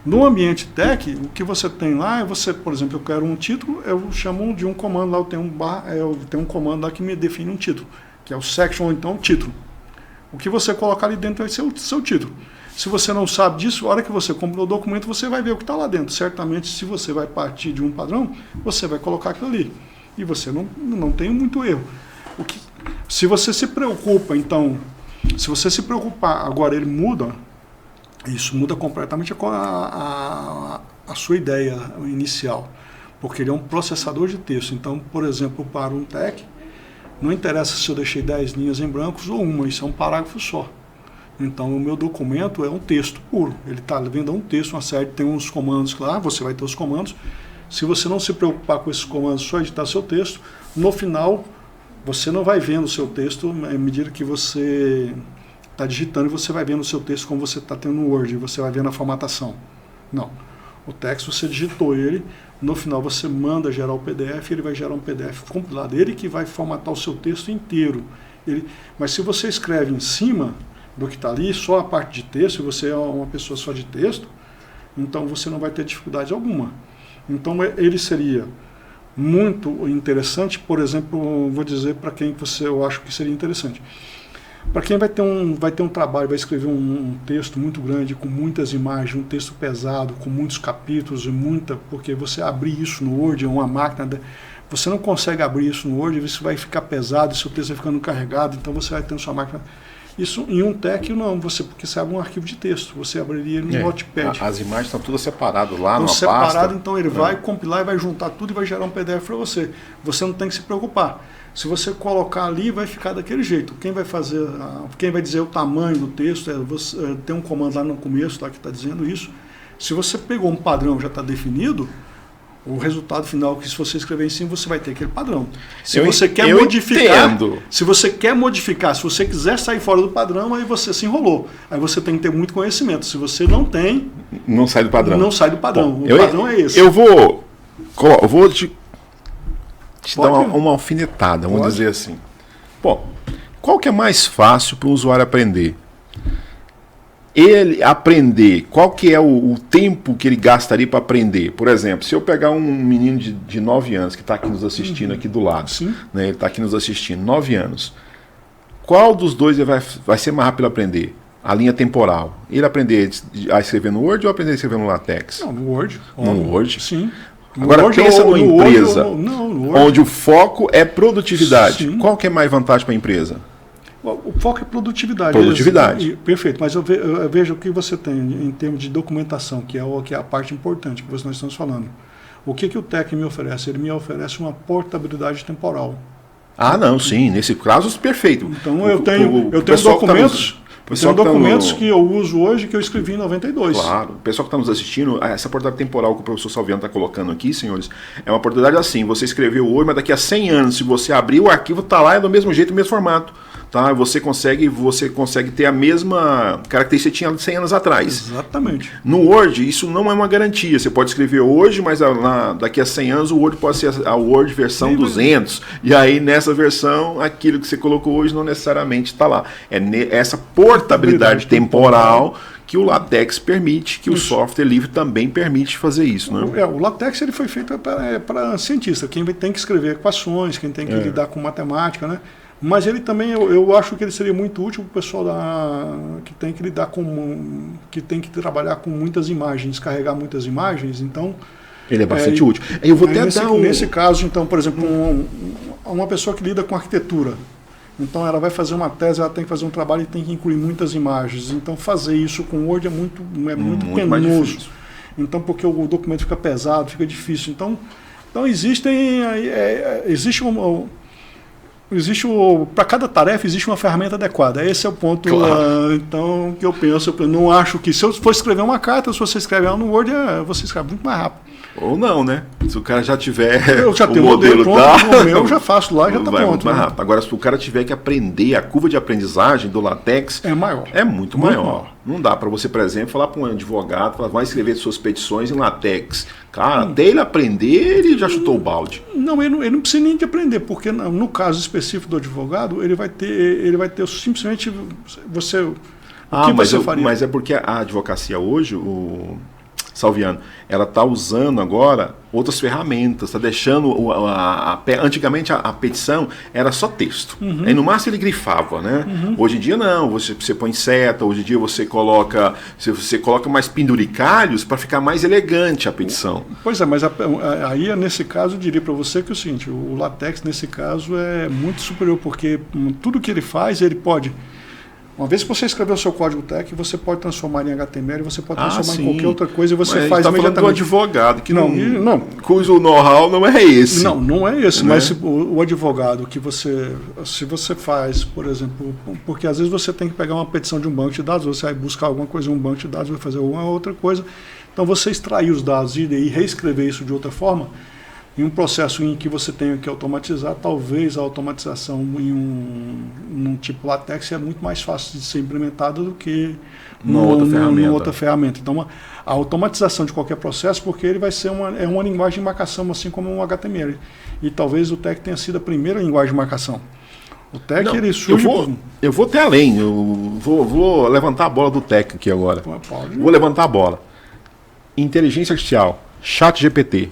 Speaker 2: No ambiente tech, o que você tem lá é por exemplo, eu quero um título, eu chamo de um comando lá, eu tenho um comando lá que me define um título, que é o section, ou então o título. O que você colocar ali dentro vai ser o seu título. Se você não sabe disso, a hora que você compra o documento, você vai ver o que está lá dentro. Certamente, se você vai partir de um padrão, você vai colocar aquilo ali. E você não tem muito erro. Se você se preocupa, então, se você se preocupar, agora ele muda... Isso muda completamente a sua ideia inicial, porque ele é um processador de texto. Então, por exemplo, para um TEC, não interessa se eu deixei 10 linhas em brancos ou uma, isso é um parágrafo só. Então, o meu documento é um texto puro. Ele está vendo um texto, uma série, tem uns comandos lá, você vai ter os comandos. Se você não se preocupar com esses comandos, só editar seu texto, no final, você não vai vendo o seu texto à medida que você... está digitando e você vai vendo o seu texto como você está tendo no Word, você vai vendo a formatação. Não. O texto, você digitou ele, no final você manda gerar o PDF, ele vai gerar um PDF compilado, ele que vai formatar o seu texto inteiro. Mas se você escreve em cima do que está ali, só a parte de texto, e você é uma pessoa só de texto, então você não vai ter dificuldade alguma. Então ele seria muito interessante, por exemplo, vou dizer para quem eu acho que seria interessante. Para quem vai ter um trabalho, vai escrever um texto muito grande, com muitas imagens, um texto pesado, com muitos capítulos, porque você abrir isso no Word, é uma máquina, você não consegue abrir isso no Word, isso vai ficar pesado, seu texto vai ficando carregado, então você vai ter na sua máquina. Isso em um TEC não, porque você abre um arquivo de texto, você abriria ele no Notepad.
Speaker 1: As imagens estão todas separadas lá numa
Speaker 2: pasta. Então ele vai compilar e vai juntar tudo e vai gerar um PDF para você. Você não tem que se preocupar. Se você colocar ali, vai ficar daquele jeito. Quem vai dizer o tamanho do texto, tem um comando lá no começo que está dizendo isso. Se você pegou um padrão já está definido, o resultado final, que se você escrever em cima, você vai ter aquele padrão. Se você quer modificar, se você quiser sair fora do padrão, aí você se enrolou. Aí você tem que ter muito conhecimento. Se você não tem...
Speaker 1: Não sai do padrão.
Speaker 2: Não sai do padrão.
Speaker 1: Bom,
Speaker 2: o padrão é esse.
Speaker 1: Eu vou te dar uma alfinetada, vamos dizer assim. Bom, qual que é mais fácil para o usuário aprender? Ele aprender, qual que é o tempo que ele gastaria para aprender? Por exemplo, se eu pegar um menino de 9 anos que está aqui nos assistindo aqui do lado, né, ele está aqui nos assistindo, 9 anos, qual dos dois ele vai ser mais rápido a aprender? A linha temporal. Ele aprender a escrever no Word ou aprender a escrever no LaTeX?
Speaker 2: Não, no Word.
Speaker 1: No Word?
Speaker 2: Sim.
Speaker 1: Agora pensa numa empresa onde o foco é produtividade.
Speaker 2: Sim.
Speaker 1: Qual que é mais vantagem para a empresa?
Speaker 2: O foco é produtividade.
Speaker 1: Produtividade.
Speaker 2: Perfeito, mas eu vejo o que você tem em termos de documentação, que é a parte importante que nós estamos falando. O que o TEC me oferece? Ele me oferece uma portabilidade temporal.
Speaker 1: Ah, não, sim. Nesse caso, perfeito.
Speaker 2: Então eu tenho documentos... São documentos que eu uso hoje que eu escrevi em 92.
Speaker 1: Claro. O pessoal que está nos assistindo, essa oportunidade temporal que o professor Salviano está colocando aqui, senhores, é uma oportunidade assim, você escreveu hoje, mas daqui a 100 anos, se você abrir o arquivo, está lá, é do mesmo jeito, do mesmo formato. Tá? Você consegue ter a mesma característica que você tinha 100 anos atrás.
Speaker 2: Exatamente.
Speaker 1: No Word, isso não é uma garantia. Você pode escrever hoje, mas daqui a 100 anos o Word pode ser a Word versão 200. E aí, nessa versão, aquilo que você colocou hoje não necessariamente está lá. É essa portabilidade temporal que o LaTeX permite, que o software livre também permite fazer isso. Né?
Speaker 2: O LaTeX ele foi feito para cientista, quem tem que escrever equações, quem tem que lidar com matemática, né? Mas ele também, eu acho que ele seria muito útil para o pessoal que tem que lidar que tem que trabalhar com muitas imagens, carregar muitas imagens, então...
Speaker 1: Ele é bastante útil. Eu vou até
Speaker 2: nesse caso, então, por exemplo, uma pessoa que lida com arquitetura, então ela vai fazer uma tese, ela tem que fazer um trabalho e tem que incluir muitas imagens. Então fazer isso com o Word é muito penoso. Então, porque o documento fica pesado, fica difícil. Então existe para cada tarefa existe uma ferramenta adequada. Esse é o ponto então, que eu penso. Eu não acho que se eu for escrever uma carta, se você escrever ela no Word, você escreve muito mais rápido.
Speaker 1: Ou não, né? Se o cara já tiver
Speaker 2: eu já tenho o modelo pronto, o meu já faço lá e já está pronto.
Speaker 1: Muito mais rápido. Agora, se o cara tiver que aprender, a curva de aprendizagem do LaTeX é muito maior. Não dá para você, por exemplo, falar para um advogado, vai escrever suas petições em LaTeX. Cara, até ele aprender, ele já chutou o balde.
Speaker 2: Não, ele não precisa nem de aprender, porque no caso específico do advogado, ele vai ter simplesmente você... O que você faria?
Speaker 1: Mas é porque a advocacia hoje, Salviano, ela está usando agora outras ferramentas, está deixando antigamente a petição era só texto. Aí no máximo ele grifava, né? Hoje em dia não, você põe seta, hoje em dia você coloca mais penduricalhos para ficar mais elegante a petição.
Speaker 2: Pois é, mas aí nesse caso eu diria para você que é o seguinte, o LaTeX nesse caso é muito superior, porque tudo que ele faz, ele pode... Uma vez que você escreveu o seu código TeX, você pode transformar em HTML, você pode transformar em qualquer outra coisa e você faz
Speaker 1: imediatamente. Tá falando do advogado, que
Speaker 2: não,
Speaker 1: cujo know-how não é esse.
Speaker 2: Não é esse, mas o advogado que se você faz, por exemplo, porque às vezes você tem que pegar uma petição de um banco de dados, você vai buscar alguma coisa em um banco de dados, vai fazer alguma outra coisa, então você extrair os dados e reescrever isso de outra forma, em um processo em que você tem que automatizar, talvez a automatização num tipo LaTeX é muito mais fácil de ser implementada do que numa outra ferramenta. Então, a automatização de qualquer processo, porque ele vai ser uma linguagem de marcação, assim como um HTML. E talvez o TeX tenha sido a primeira linguagem de marcação. O TeX, ele surge...
Speaker 1: Eu vou até além, eu vou levantar a bola do TeX aqui agora. Vou levantar a bola. Inteligência artificial, ChatGPT.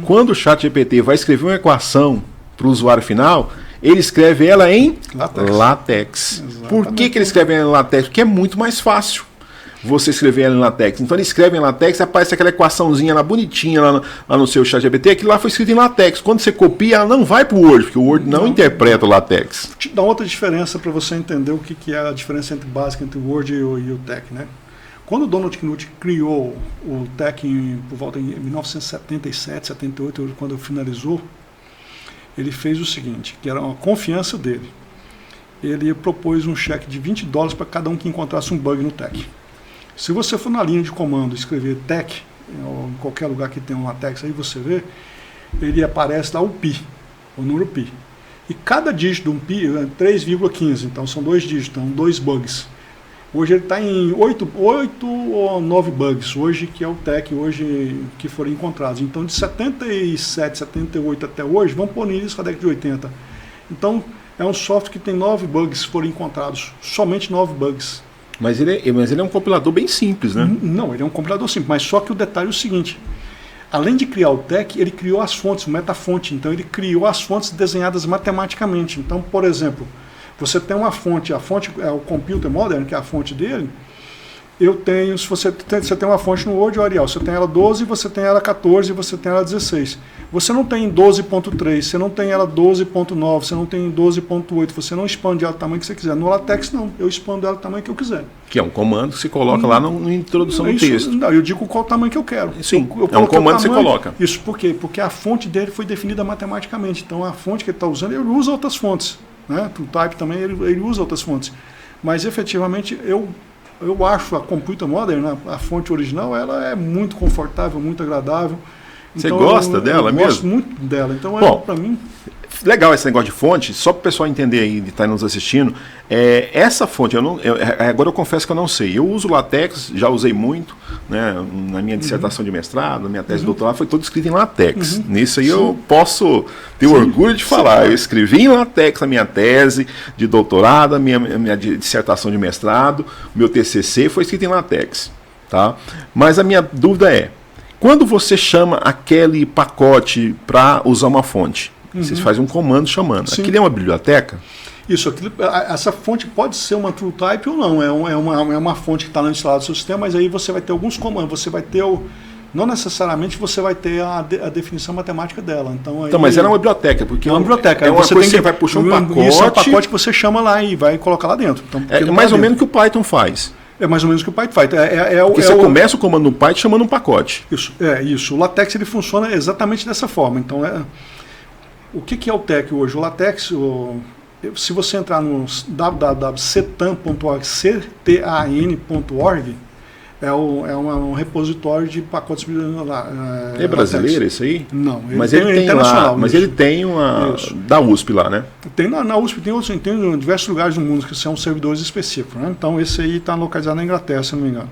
Speaker 1: Quando o ChatGPT vai escrever uma equação para o usuário final, ele escreve ela em LaTeX. Por que ele escreve ela em LaTeX? Porque é muito mais fácil você escrever ela em LaTeX. Então ele escreve em LaTeX, aparece aquela equaçãozinha lá bonitinha lá no seu ChatGPT, aquilo lá foi escrito em LaTeX. Quando você copia, ela não vai para o Word, porque o Word não interpreta o LaTeX.
Speaker 2: Vou te dar outra diferença para você entender o que é a diferença básica entre o Word e o TeX, né? Quando o Donald Knuth criou o TeX por volta de 1977, 78, quando finalizou, ele fez o seguinte, que era uma confiança dele. Ele propôs um cheque de $20 para cada um que encontrasse um bug no TeX. Se você for na linha de comando escrever TeX, ou em qualquer lugar que tenha um LaTeX, aí você vê, ele aparece lá o pi, o número pi. E cada dígito de um pi é 3,15, então são 2 dígitos, então 2 bugs. Hoje ele está em 8 ou 9 bugs, hoje que é o TeX, hoje que foram encontrados. Então de 77, 78 até hoje, vamos pôr nisso a década de 80. Então é um software que tem 9 bugs que foram encontrados, somente 9 bugs.
Speaker 1: Mas ele é um compilador bem simples, né?
Speaker 2: Não, ele é um compilador simples, mas só que o detalhe é o seguinte, além de criar o TeX, ele criou as fontes, o metafonte, então ele criou as fontes desenhadas matematicamente. Então, por exemplo, você tem uma fonte, a fonte é o Computer Modern, que é a fonte dele. Se você tem uma fonte no Word ou Arial, você tem ela 12, você tem ela 14, você tem ela 16. Você não tem 12.3, você não tem ela 12.9, você não tem 12.8, você não expande ela do tamanho que você quiser. No LaTeX não, eu expando ela do tamanho que eu quiser.
Speaker 1: Que é um comando que se coloca lá na introdução do texto.
Speaker 2: Não, eu digo qual o tamanho que eu quero.
Speaker 1: Sim, é um comando que você coloca.
Speaker 2: Isso por quê? Porque a fonte dele foi definida matematicamente. Então a fonte que ele está usando, ele usa outras fontes. Né? O Type também ele usa outras fontes. Mas efetivamente eu acho a Computer Modern, a fonte original, ela é muito confortável, muito agradável.
Speaker 1: Você gosta dela mesmo?
Speaker 2: Eu gosto muito dela. Então, para mim...
Speaker 1: Legal esse negócio de fonte, só para o pessoal entender aí, de estar nos assistindo, essa fonte, agora eu confesso que eu não sei. Eu uso LaTeX, já usei muito, né, na minha dissertação de mestrado, na minha tese de doutorado, foi todo escrito em LaTeX. Nisso aí eu posso ter orgulho de falar. Eu escrevi em LaTeX a minha tese de doutorado, a minha dissertação de mestrado, meu TCC foi escrito em LaTeX. Tá? Mas a minha dúvida é, quando você chama aquele pacote para usar uma fonte, você faz um comando chamando. Sim. Aquilo é uma biblioteca?
Speaker 2: Isso, essa fonte pode ser uma TrueType ou não. É uma fonte que está instalada no seu sistema, mas aí você vai ter alguns comandos. Você vai ter não necessariamente você vai ter a definição matemática dela. Então,
Speaker 1: mas ela é uma biblioteca, porque
Speaker 2: é uma biblioteca.
Speaker 1: É uma coisa que você vai puxar um pacote.
Speaker 2: Isso é um pacote que você chama lá e vai colocar lá dentro. Então,
Speaker 1: é mais ou menos o que o Python faz.
Speaker 2: É mais ou menos o que o Python faz.
Speaker 1: Porque você começa o comando no Python chamando um pacote.
Speaker 2: Isso. O LaTeX ele funciona exatamente dessa forma. Então, o que é o TeX hoje? O LaTeX, se você entrar no www.cetan.org, ctan.org, é um repositório de pacotes.
Speaker 1: É brasileiro isso aí?
Speaker 2: Não,
Speaker 1: mas ele tem lá, mas ele tem uma da USP lá, né?
Speaker 2: Tem na USP, tem em diversos lugares do mundo que são servidores específicos, né? Então esse aí está localizado na Inglaterra, se não me engano.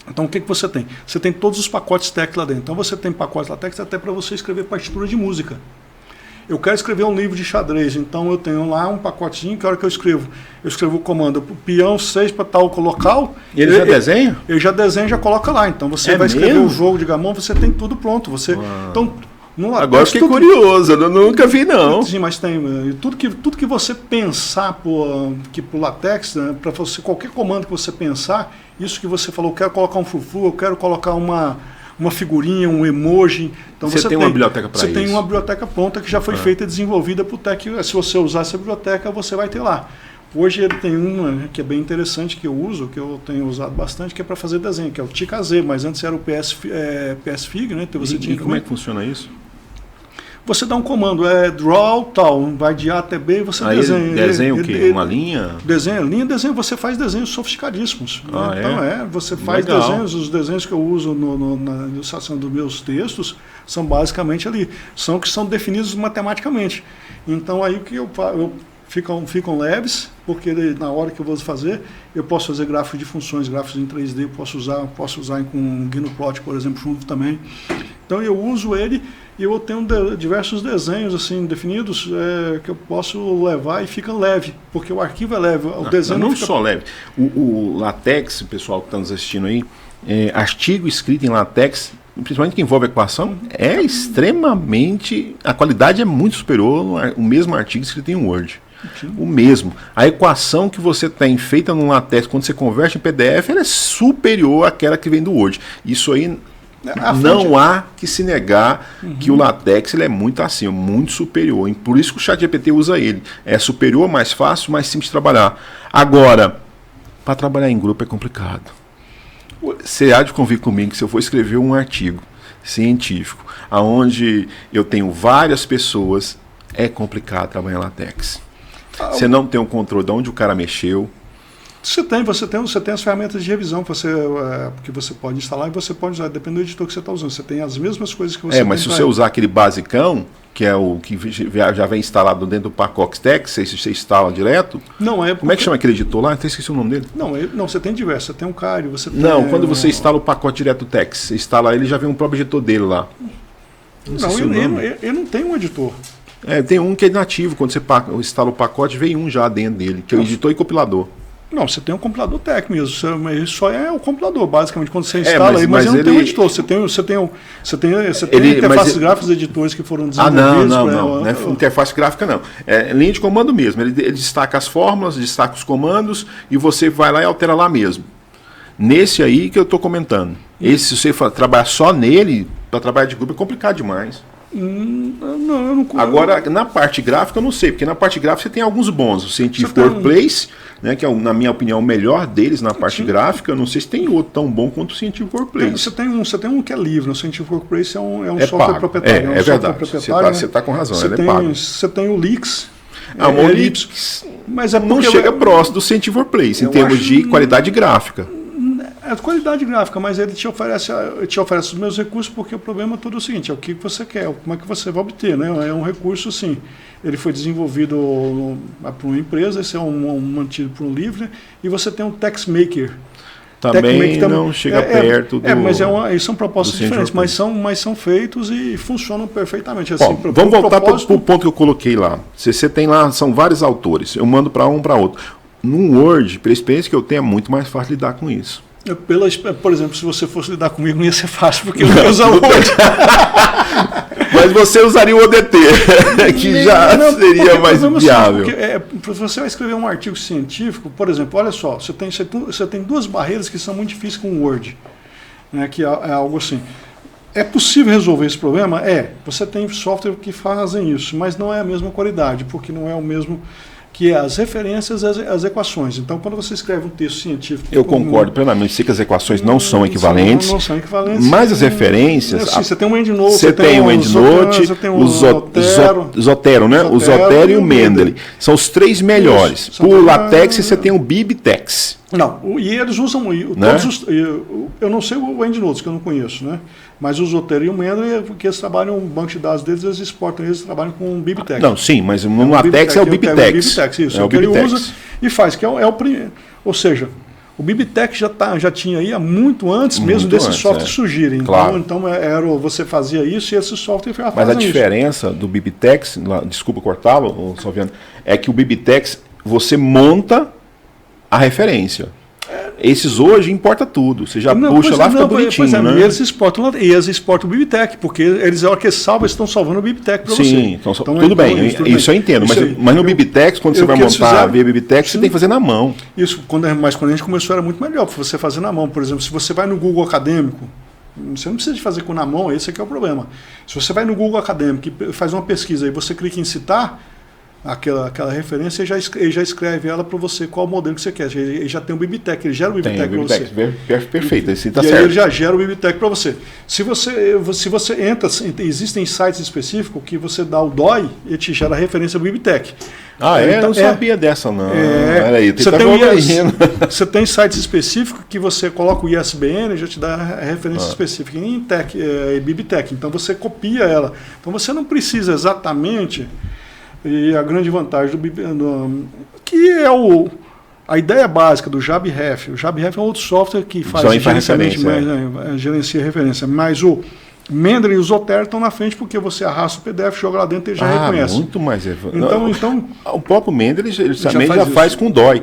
Speaker 2: Então o que você tem? Você tem todos os pacotes TeX lá dentro. Então você tem pacotes LaTeX até para você escrever partitura de música. Eu quero escrever um livro de xadrez, então eu tenho lá um pacotezinho que a hora que eu escrevo o comando peão 6 para tal local.
Speaker 1: E ele já desenha?
Speaker 2: Ele já desenha e já coloca lá. Então você vai escrever o jogo de gamão, você tem tudo pronto. Então,
Speaker 1: agora fiquei curioso, eu nunca vi não.
Speaker 2: Sim, mas tem tudo que você pensar pro LaTeX, né, para você, qualquer comando que você pensar, isso que você falou, eu quero colocar um frufru, eu quero colocar uma figurinha, um emoji. Então
Speaker 1: você tem uma biblioteca para isso?
Speaker 2: Você tem uma biblioteca pronta que já foi feita e desenvolvida para o TeX. Se você usar essa biblioteca, você vai ter lá. Hoje ele tem uma que é bem interessante, que eu uso, que eu tenho usado bastante, que é para fazer desenho, que é o TICAZ, mas antes era o PSFig, né? Então
Speaker 1: e como é que funciona isso?
Speaker 2: Você dá um comando, draw tal, vai de A até B e você
Speaker 1: aí
Speaker 2: desenha.
Speaker 1: Desenha o quê? Uma linha?
Speaker 2: Desenho, você faz desenhos sofisticadíssimos. Então você faz desenhos, os desenhos que eu uso na ilustração dos meus textos são basicamente ali, que são definidos matematicamente. Então aí o que eu ficam leves, porque na hora que eu vou fazer, eu posso fazer gráficos de funções, gráficos em 3D, eu posso usar com GnuPlot, por exemplo, junto também. Então eu uso ele e eu tenho diversos desenhos assim definidos que eu posso levar e fica leve, porque o arquivo é leve. O desenho
Speaker 1: não só leve. O LaTeX, pessoal que está nos assistindo aí, artigo escrito em LaTeX, principalmente que envolve equação, é extremamente... A qualidade é muito superior ao mesmo artigo escrito em Word. Sim. O mesmo. A equação que você tem feita no LaTeX, quando você converte em PDF, ela é superior àquela que vem do Word. Isso aí... Não há que se negar que o LaTeX ele é muito acima, muito superior. E por isso que o ChatGPT usa ele. É superior, mais fácil, mais simples de trabalhar. Agora, para trabalhar em grupo é complicado. Você há de convir comigo que se eu for escrever um artigo científico, onde eu tenho várias pessoas, é complicado trabalhar em LaTeX. Você não tem um controle de onde o cara mexeu.
Speaker 2: Você tem as ferramentas de revisão que você pode instalar e você pode usar, dependendo do editor que você está usando. Você tem as mesmas coisas que você tem.
Speaker 1: Mas se você usar aquele basicão, que é o que já vem instalado dentro do pacote TeX, você instala direto.
Speaker 2: Não é.
Speaker 1: Como é que chama aquele editor lá? Eu até esqueci o nome dele.
Speaker 2: Não, você tem diversos. Você tem um Cairo, você tem.
Speaker 1: Não, quando você instala o pacote direto do TeX, você instala ele, já vem um próprio editor dele lá.
Speaker 2: Ele não tem um editor.
Speaker 1: Tem um que é nativo. Quando você instala o pacote, vem um já dentro dele, que é o editor e compilador.
Speaker 2: Não, você tem um compilador TeX mesmo, mas só é o compilador, basicamente, quando você instala mas ele não tem um editor, você tem interfaces gráficas editores que foram desenvolvidos.
Speaker 1: Não é interface gráfica não, é linha de comando mesmo, ele destaca as fórmulas, destaca os comandos e você vai lá e altera lá mesmo. Nesse aí que eu estou comentando, se você trabalhar só nele, para trabalhar de grupo é complicado demais.
Speaker 2: Não.
Speaker 1: Agora, na parte gráfica, eu não sei, porque na parte gráfica você tem alguns bons. O Scientific Workplace, né, que é, na minha opinião, o melhor deles na parte gráfica. Eu não sei se tem outro tão bom quanto o Scientific Workplace.
Speaker 2: Você tem um que é livre. O Scientific Workplace é um software
Speaker 1: pago.
Speaker 2: proprietário.
Speaker 1: É verdade. Você está com razão, ele é pago.
Speaker 2: Você tem o Leaks,
Speaker 1: A Monix
Speaker 2: mas é
Speaker 1: não chega próximo do Cintiq for Place, em termos de qualidade gráfica.
Speaker 2: É qualidade gráfica, mas ele te oferece os meus recursos, porque o problema todo é o seguinte, é o que você quer, como é que você vai obter, né? É um recurso, assim, ele foi desenvolvido por uma empresa, esse é mantido por um livro, né? E você tem um TextMaker.
Speaker 1: Também não chega perto do...
Speaker 2: mas são propostas diferentes, mas são feitos e funcionam perfeitamente. Assim,
Speaker 1: Bom, vamos voltar para o ponto que eu coloquei lá. Você tem lá, são vários autores, eu mando para um para outro. No Word, pela experiência que eu tenho, é muito mais fácil lidar com isso.
Speaker 2: Por exemplo, se você fosse lidar comigo, não ia ser fácil, porque eu não uso o Word.
Speaker 1: Mas você usaria o ODT, que já seria mais viável.
Speaker 2: Você vai escrever um artigo científico, por exemplo, olha só, você tem duas barreiras que são muito difíceis com o Word, né, que é algo assim. É possível resolver esse problema? Você tem software que fazem isso, mas não é a mesma qualidade, porque não é o mesmo... que é as referências às equações. Então, quando você escreve um texto científico...
Speaker 1: Eu concordo plenamente, sei que as equações não são equivalentes,
Speaker 2: não são equivalentes,
Speaker 1: mas as referências...
Speaker 2: Você tem um EndNote,
Speaker 1: você tem o EndNote, o Zotero, né? O Zotero e o Mendeley. São os três melhores. Por LaTeX, você tem o BibTeX.
Speaker 2: Não, e eles usam... eu não sei o EndNote, que eu não conheço, né? Mas o Zotero e o Mendeley, porque eles trabalham, o banco de dados deles, eles exportam, eles trabalham com o BibTeX.
Speaker 1: Não, sim, mas no LaTeX é o BibTeX.
Speaker 2: Isso, é o que ele usa e faz, que é o primeiro. Ou seja, o BibTeX já tinha aí há muito antes mesmo desses softwares surgirem.
Speaker 1: Claro.
Speaker 2: Então você fazia isso e esse software fazia isso.
Speaker 1: Mas a diferença do BibTeX, desculpa cortá-lo, Salviano, é que o BibTeX você monta a referência. Esses hoje importa tudo. Você já puxa lá e fica bonitinho, né?
Speaker 2: E eles exportam o BibTeX, porque eles, a hora que salvam, eles estão salvando o BibTeX para você.
Speaker 1: Sim, então, tudo bem, isso eu entendo. Mas no BibTeX, quando você vai montar via BibTeX, você tem que fazer na mão.
Speaker 2: Isso, mas quando a gente começou era muito melhor, para você fazer na mão. Por exemplo, se você vai no Google Acadêmico, você não precisa de fazer na mão, esse aqui é o problema. Se você vai no Google Acadêmico e faz uma pesquisa e você clica em citar aquela referência, ele já escreve ela para você qual modelo que você quer. Ele já tem o BibTeX, ele gera o BibTeX para você.
Speaker 1: Perfeito, esse tá
Speaker 2: e
Speaker 1: certo.
Speaker 2: aí ele já gera o BibTeX para você. Se você entra, existem sites específicos que você dá o DOI e te gera a referência do BibTeX.
Speaker 1: Eu não sabia dessa, não.
Speaker 2: Peraí, você tem sites específicos que você coloca o ISBN e já te dá a referência específica em BibTeX. Então você copia ela. Então você não precisa exatamente... E a grande vantagem que é a ideia básica do JabRef. O JabRef é um outro software que faz gerencia referência, mas o Mendeley e o Zotero estão na frente porque você arrasta o PDF, joga lá dentro e ele já reconhece.
Speaker 1: Muito mais.
Speaker 2: Então,
Speaker 1: o próprio Mendeley ele também já faz com o DOI.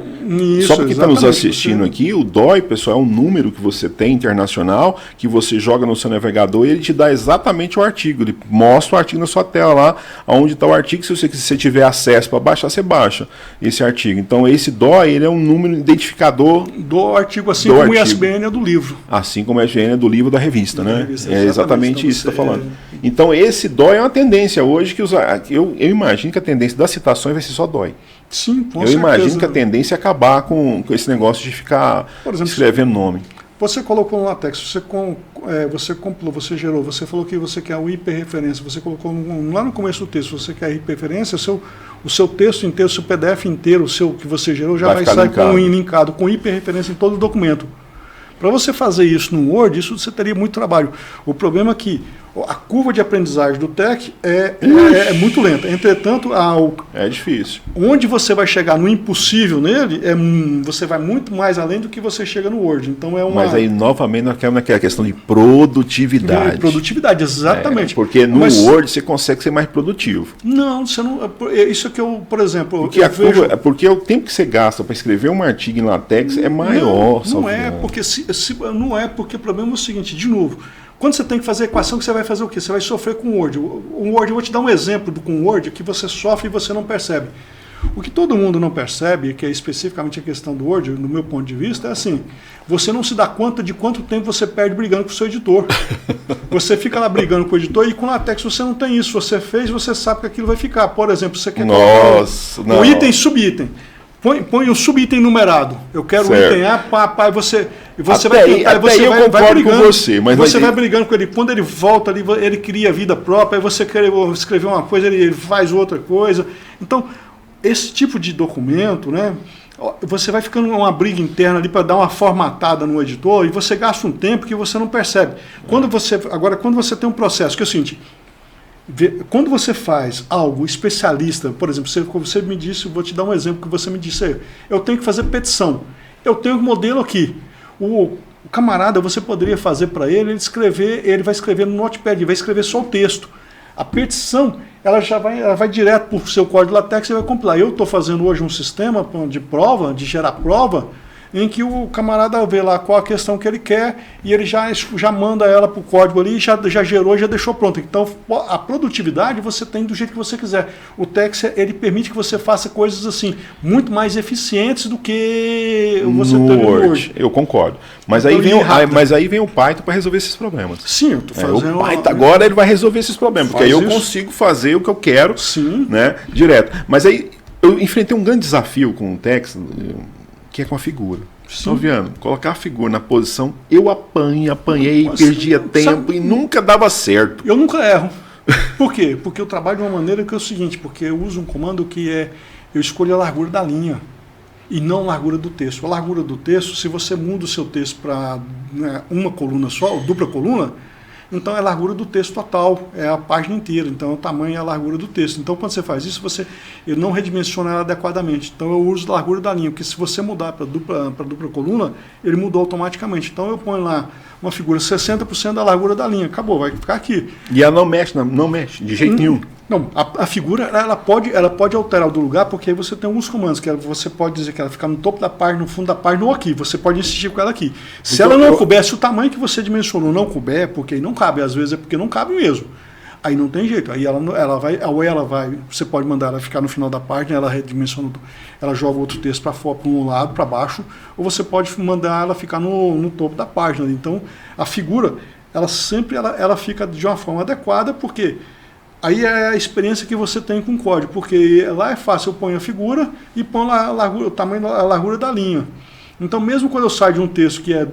Speaker 1: Só para quem está nos assistindo aqui, o DOI, pessoal, é um número que você tem internacional, que você joga no seu navegador e ele te dá exatamente o artigo. Ele mostra o artigo na sua tela lá, onde está o artigo. Se você tiver acesso para baixar, você baixa esse artigo. Então, esse DOI ele é um número identificador
Speaker 2: do artigo, assim como o ISBN é do livro.
Speaker 1: Assim como o ISBN é do livro da revista, né? É exatamente isso que você está falando. Então, esse DOI é uma tendência hoje que eu imagino que a tendência das citações vai ser só DOI.
Speaker 2: Sim, com
Speaker 1: certeza. Eu imagino que a tendência é acabar com esse negócio de ficar escrevendo nome.
Speaker 2: Você colocou no LaTeX, você compilou, você gerou, você falou que você quer o hiperreferência, você colocou lá no começo do texto, você quer hiperreferência, o seu texto inteiro, o seu PDF inteiro, o seu que você gerou, já vai sair linkado com hiperreferência em todo o documento. Para você fazer isso no Word, isso você teria muito trabalho. O problema é que a curva de aprendizagem do TeX é muito lenta. Entretanto,
Speaker 1: é difícil.
Speaker 2: Onde você vai chegar no impossível nele, você vai muito mais além do que você chega no Word. Então
Speaker 1: Mas aí, novamente, nós queremos naquela questão de produtividade.
Speaker 2: Produtividade, exatamente.
Speaker 1: Porque no Word você consegue ser mais produtivo.
Speaker 2: Não, você não. Isso é que eu, por exemplo.
Speaker 1: Porque o tempo que você gasta para escrever um artigo em LaTeX é maior.
Speaker 2: Não é, porque não é porque o problema é o seguinte, de novo. Quando você tem que fazer a equação, você vai fazer o quê? Você vai sofrer com o Word. O Word, eu vou te dar um exemplo com o Word que você sofre e você não percebe. O que todo mundo não percebe, que é especificamente a questão do Word, no meu ponto de vista, é assim, você não se dá conta de quanto tempo você perde brigando com o seu editor. Você fica lá brigando com o editor e com o LaTeX você não tem isso. Você fez, você sabe que aquilo vai ficar. Por exemplo, você quer
Speaker 1: colocar
Speaker 2: um item, subitem. Põe o subitem numerado. Eu quero o item A, você vai tentar, você vai brigando
Speaker 1: com você, mas
Speaker 2: você vai brigando com ele. Quando ele volta ali, ele cria vida própria, aí você quer escrever uma coisa, ele faz outra coisa. Então, esse tipo de documento, né, você vai ficando uma briga interna ali para dar uma formatada no editor e você gasta um tempo que você não percebe. Quando você tem um processo, que é o seguinte, quando você faz algo especialista, por exemplo, você me disse, vou te dar um exemplo que você me disse aí, eu tenho que fazer petição, eu tenho um modelo aqui, o camarada, você poderia fazer para ele vai escrever no Notepad, ele vai escrever só o texto. A petição, ela vai direto para o seu código LaTeX e vai compilar. Eu estou fazendo hoje um sistema de prova, de gerar prova, em que o camarada vê lá qual a questão que ele quer e ele já manda ela para o código ali, já gerou, já deixou pronto. Então, a produtividade você tem do jeito que você quiser. O Tex, ele permite que você faça coisas assim, muito mais eficientes do que você tem no Word.
Speaker 1: Eu concordo. Mas,
Speaker 2: então,
Speaker 1: aí vem o Python para resolver esses problemas.
Speaker 2: Sim, eu estou fazendo...
Speaker 1: O Python agora ele vai resolver esses problemas, porque aí eu consigo fazer o que eu quero.
Speaker 2: Sim.
Speaker 1: Né, direto. Mas aí eu enfrentei um grande desafio com o Tex, que é com a figura. Estou vendo, colocar a figura na posição, eu apanhei, perdia tempo e nunca dava certo.
Speaker 2: Eu nunca erro. Por quê? Porque eu trabalho de uma maneira que é o seguinte, porque eu uso um comando que eu escolho a largura da linha e não a largura do texto. A largura do texto, se você muda o seu texto para uma coluna só, ou dupla coluna, então é a largura do texto total, é a página inteira, então o tamanho é a largura do texto. Então quando você faz isso, eu não redimensiona ela adequadamente. Então eu uso a largura da linha, porque se você mudar para dupla coluna, ele mudou automaticamente. Então eu ponho lá uma figura 60% da largura da linha, acabou, vai ficar aqui.
Speaker 1: E ela não mexe de jeito nenhum.
Speaker 2: Não, a figura ela pode alterar do lugar, porque aí você tem alguns comandos, que você pode dizer que ela fica no topo da página, no fundo da página ou aqui, você pode insistir com ela aqui. Se ela não couber, se o tamanho que você dimensionou não couber, porque aí não cabe, às vezes é porque não cabe mesmo. Aí não tem jeito, aí ela vai, você pode mandar ela ficar no final da página, ela redimensiona, ela joga outro texto para fora, para um lado, para baixo, ou você pode mandar ela ficar no topo da página. Então, a figura, ela sempre fica de uma forma adequada, porque aí é a experiência que você tem com o código, porque lá é fácil, eu ponho a figura e ponho o tamanho da largura da linha. Então, mesmo quando eu saio de um texto que é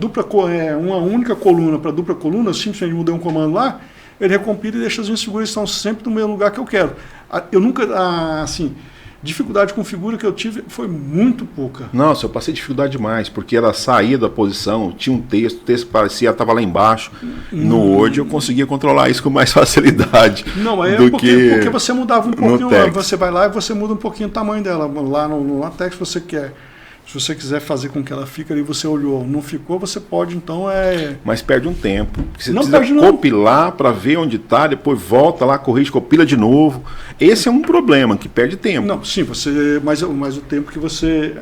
Speaker 2: uma única coluna para dupla coluna, eu simplesmente mudei um comando lá, ele recompila e deixa as minhas figuras estão sempre no mesmo lugar que eu quero. Eu nunca, assim, dificuldade com figura que eu tive foi muito pouca.
Speaker 1: Nossa, eu passei dificuldade demais, porque ela saía da posição, tinha um texto, o texto parecia, estava lá embaixo. No Word eu conseguia controlar isso com mais facilidade.
Speaker 2: Não, porque você mudava um pouquinho, você vai lá e você muda um pouquinho o tamanho dela. Lá no LaTeX você quer. Se você quiser fazer com que ela fique ali, você olhou, não ficou, você pode, então
Speaker 1: Mas perde um tempo. Você precisa compilar para ver onde está, depois volta lá, corrige, copila de novo. Esse é um problema, que perde tempo.
Speaker 2: Não, sim, mas o tempo que você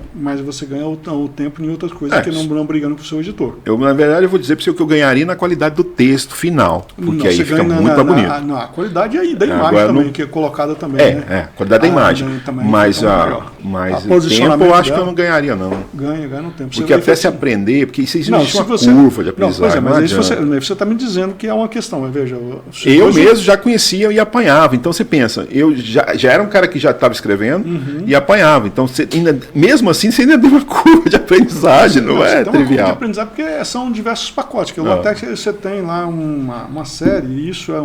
Speaker 2: ganha o tempo em outras coisas que não brigando com o seu editor.
Speaker 1: Na verdade, eu vou dizer para você o que eu ganharia na qualidade do texto final, porque aí fica muito bonito.
Speaker 2: A qualidade aí da imagem também, que é colocada também.
Speaker 1: A qualidade da imagem. Mas o tempo eu acho que eu não ganharia. Não.
Speaker 2: Ganha no tempo.
Speaker 1: Porque até se aprender, porque isso existe uma curva de aprendizagem.
Speaker 2: Mas você está me dizendo que é uma questão, mas veja...
Speaker 1: Eu mesmo já conhecia e apanhava, então você pensa, eu já era um cara que já estava escrevendo e apanhava, então mesmo assim você ainda tem uma curva de aprendizagem, não é trivial. Tem uma curva de aprendizagem
Speaker 2: porque são diversos pacotes, que o LaTeX você tem lá uma série, e isso é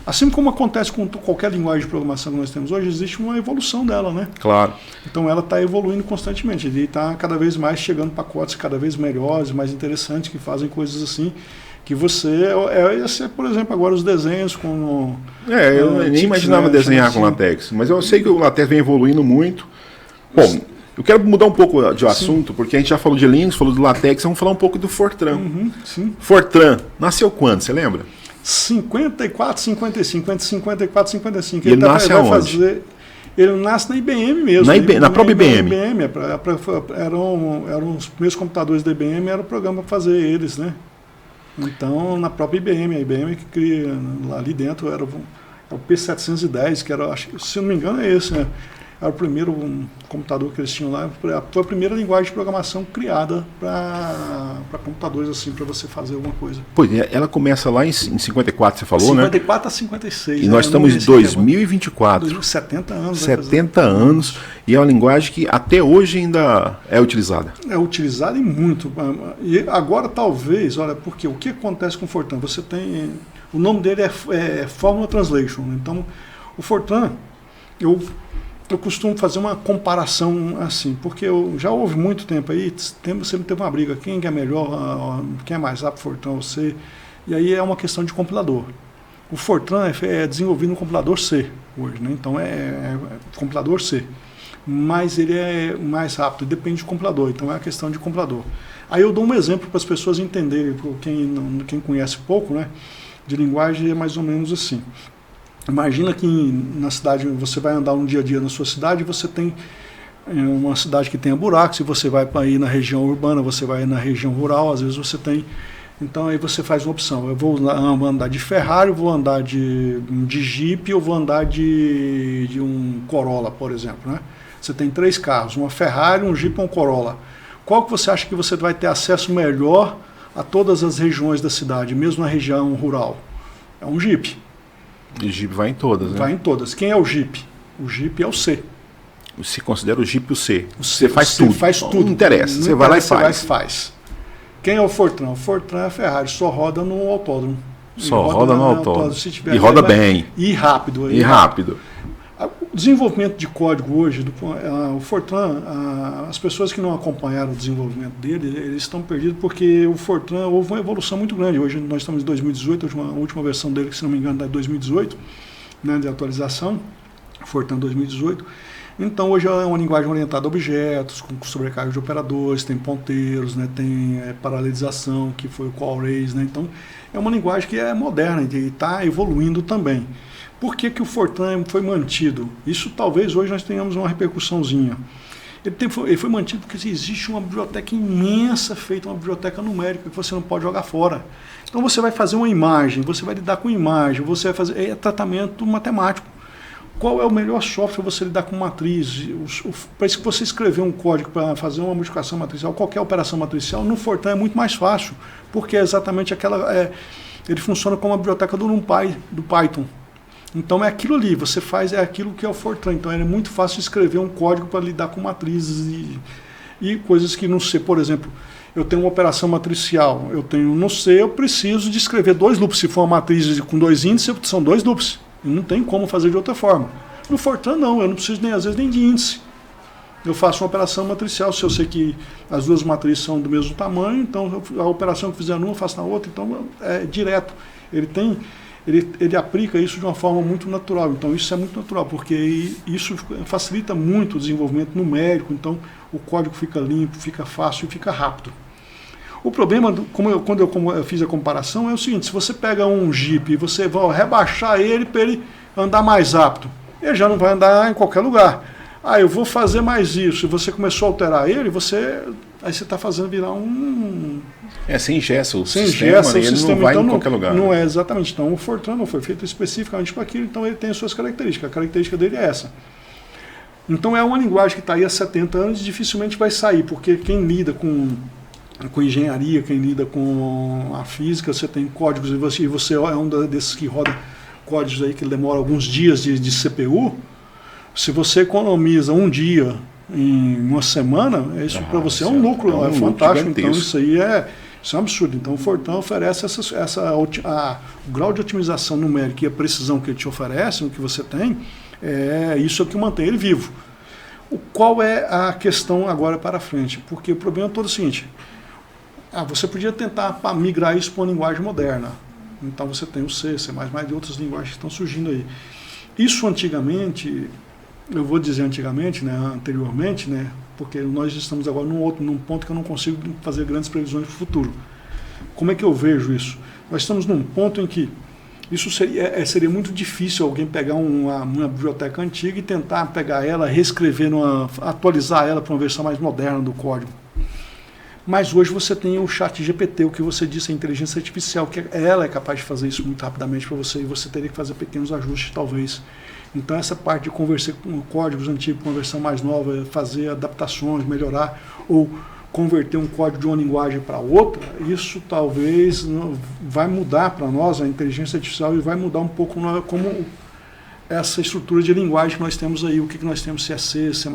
Speaker 2: assim como acontece com qualquer linguagem de programação que nós temos hoje, existe uma evolução dela, né?
Speaker 1: Claro.
Speaker 2: Então ela está evoluindo constantemente, e está cada vez mais chegando pacotes cada vez melhores, mais interessantes, que fazem coisas assim, que você... por exemplo, agora os desenhos com...
Speaker 1: eu nem imaginava desenhar com LaTeX, mas eu sei que o LaTeX vem evoluindo muito. Bom, eu quero mudar um pouco de assunto, porque a gente já falou de Linux, falou do LaTeX, vamos falar um pouco do Fortran.
Speaker 2: Sim.
Speaker 1: Fortran, nasceu quando, você lembra?
Speaker 2: 54, 55, entre 54 e 55.
Speaker 1: Ele nasce aonde?
Speaker 2: Ele nasce na IBM mesmo.
Speaker 1: Na própria IBM?
Speaker 2: Eram os primeiros computadores da IBM, era o programa para fazer eles, né? Então, na própria IBM, a IBM que cria, ali dentro era o P710, que era, se não me engano é esse, né? Era o primeiro computador que eles tinham lá, foi a primeira linguagem de programação criada para computadores, assim, para você fazer alguma coisa.
Speaker 1: Pois é, ela começa lá em 54, você falou,
Speaker 2: 54 a 56.
Speaker 1: E nós estamos em 2024.
Speaker 2: 70 anos.
Speaker 1: 70 anos, e é uma linguagem que até hoje ainda é utilizada.
Speaker 2: É utilizada e muito. E agora talvez, olha, porque o que acontece com o Fortran? Você tem... O nome dele é Formula Translation. Então, o Fortran, eu costumo fazer uma comparação assim, porque eu já houve muito tempo aí, sempre teve uma briga, quem é melhor, quem é mais rápido, Fortran ou C, e aí é uma questão de compilador. O Fortran é desenvolvido no compilador C hoje, né? Então é compilador C, mas ele é mais rápido, depende do compilador, então é a questão de compilador. Aí eu dou um exemplo para as pessoas entenderem, quem conhece pouco, né, de linguagem é mais ou menos assim. Imagina que na cidade, você vai andar um dia a dia na sua cidade, você tem uma cidade que tenha buracos, se você vai para ir na região urbana, você vai na região rural, às vezes você tem. Então aí você faz uma opção, eu vou andar de Ferrari, eu vou andar de Jeep, eu vou andar de um Corolla, por exemplo, né? Você tem 3 carros, uma Ferrari, um Jeep e um Corolla. Qual que você acha que você vai ter acesso melhor a todas as regiões da cidade, mesmo na região rural? É um Jeep.
Speaker 1: E o Jeep vai em todas, né?
Speaker 2: Vai em todas. Quem é o Jeep? O Jeep é o C.
Speaker 1: Você considera o Jeep o C.
Speaker 2: Você
Speaker 1: faz tudo.
Speaker 2: Faz tudo.
Speaker 1: Não interessa. Você vai lá e
Speaker 2: faz. Quem é o Fortran? O Fortran é a Ferrari, só roda no autódromo.
Speaker 1: Só roda no autódromo.
Speaker 2: E
Speaker 1: roda bem.
Speaker 2: E rápido.
Speaker 1: E rápido.
Speaker 2: O desenvolvimento de código hoje, o Fortran, as pessoas que não acompanharam o desenvolvimento dele, eles estão perdidos porque o Fortran houve uma evolução muito grande. Hoje nós estamos em 2018, a última versão dele, que se não me engano é de 2018, né, de atualização, Fortran 2018. Então hoje é uma linguagem orientada a objetos, com sobrecarga de operadores, tem ponteiros, né, tem paralelização, que foi o call arrays, né, então é uma linguagem que é moderna e está evoluindo também. Por que o Fortran foi mantido? Isso talvez hoje nós tenhamos uma repercussãozinha. Ele foi mantido porque existe uma biblioteca imensa feita, uma biblioteca numérica que você não pode jogar fora. Então você vai fazer uma imagem, você vai lidar com imagem, você vai fazer tratamento matemático. Qual é o melhor software para você lidar com matriz? Para isso que você escrever um código para fazer uma multiplicação matricial, qualquer operação matricial, no Fortran é muito mais fácil, porque é exatamente ele funciona como a biblioteca do NumPy, do Python. Então é aquilo ali, você faz aquilo que é o Fortran. Então é muito fácil escrever um código para lidar com matrizes e coisas que no C, por exemplo, eu tenho uma operação matricial, eu tenho no C, eu preciso de escrever 2 loops. Se for uma matriz com 2 índices, são 2 loops. E não tem como fazer de outra forma. No Fortran não, eu não preciso às vezes nem de índice. Eu faço uma operação matricial, se eu sei que as duas matrizes são do mesmo tamanho, então a operação que fizer numa eu faço na outra, então é direto. Ele aplica isso de uma forma muito natural. Então isso é muito natural, porque isso facilita muito o desenvolvimento numérico, então o código fica limpo, fica fácil e fica rápido. O problema, quando eu fiz a comparação, é o seguinte: se você pega um Jeep e você vai rebaixar ele para ele andar mais rápido, ele já não vai andar em qualquer lugar. Eu vou fazer mais isso, e você começou a alterar ele, aí você está fazendo virar um...
Speaker 1: sem gesso,
Speaker 2: sem gesso,
Speaker 1: ele não vai então, em qualquer lugar.
Speaker 2: Não é exatamente. Então o Fortran não foi feito especificamente para aquilo, então ele tem as suas características. A característica dele é essa. Então é uma linguagem que está aí há 70 anos e dificilmente vai sair, porque quem lida com engenharia, quem lida com a física, você tem códigos, e você é um desses que roda códigos aí que demora alguns dias de CPU. Se você economiza um dia em uma semana, isso para você é um lucro, é fantástico. Então isso é um absurdo. Então o Fortran oferece o grau de otimização numérica e a precisão que ele te oferece, o que você tem, isso é o que mantém ele vivo. Qual é a questão agora para frente? Porque o problema é todo o seguinte: você podia tentar migrar isso para uma linguagem moderna. Então você tem o C, C++, e outras linguagens que estão surgindo aí. Isso antigamente, eu vou dizer antigamente, né, anteriormente, né, porque nós estamos agora num ponto que eu não consigo fazer grandes previsões para o futuro. Como é que eu vejo isso? Nós estamos num ponto em que isso seria muito difícil alguém pegar uma biblioteca antiga e tentar pegar ela, reescrever, atualizar ela para uma versão mais moderna do código. Mas hoje você tem o ChatGPT, o que você disse, a inteligência artificial, que ela é capaz de fazer isso muito rapidamente para você, e você teria que fazer pequenos ajustes, talvez. Então essa parte de conversar com códigos antigos com uma versão mais nova, fazer adaptações, melhorar, ou converter um código de uma linguagem para outra, isso talvez vai mudar para nós, a inteligência artificial, e vai mudar um pouco como essa estrutura de linguagem que nós temos aí, o que nós temos, se é C, C++,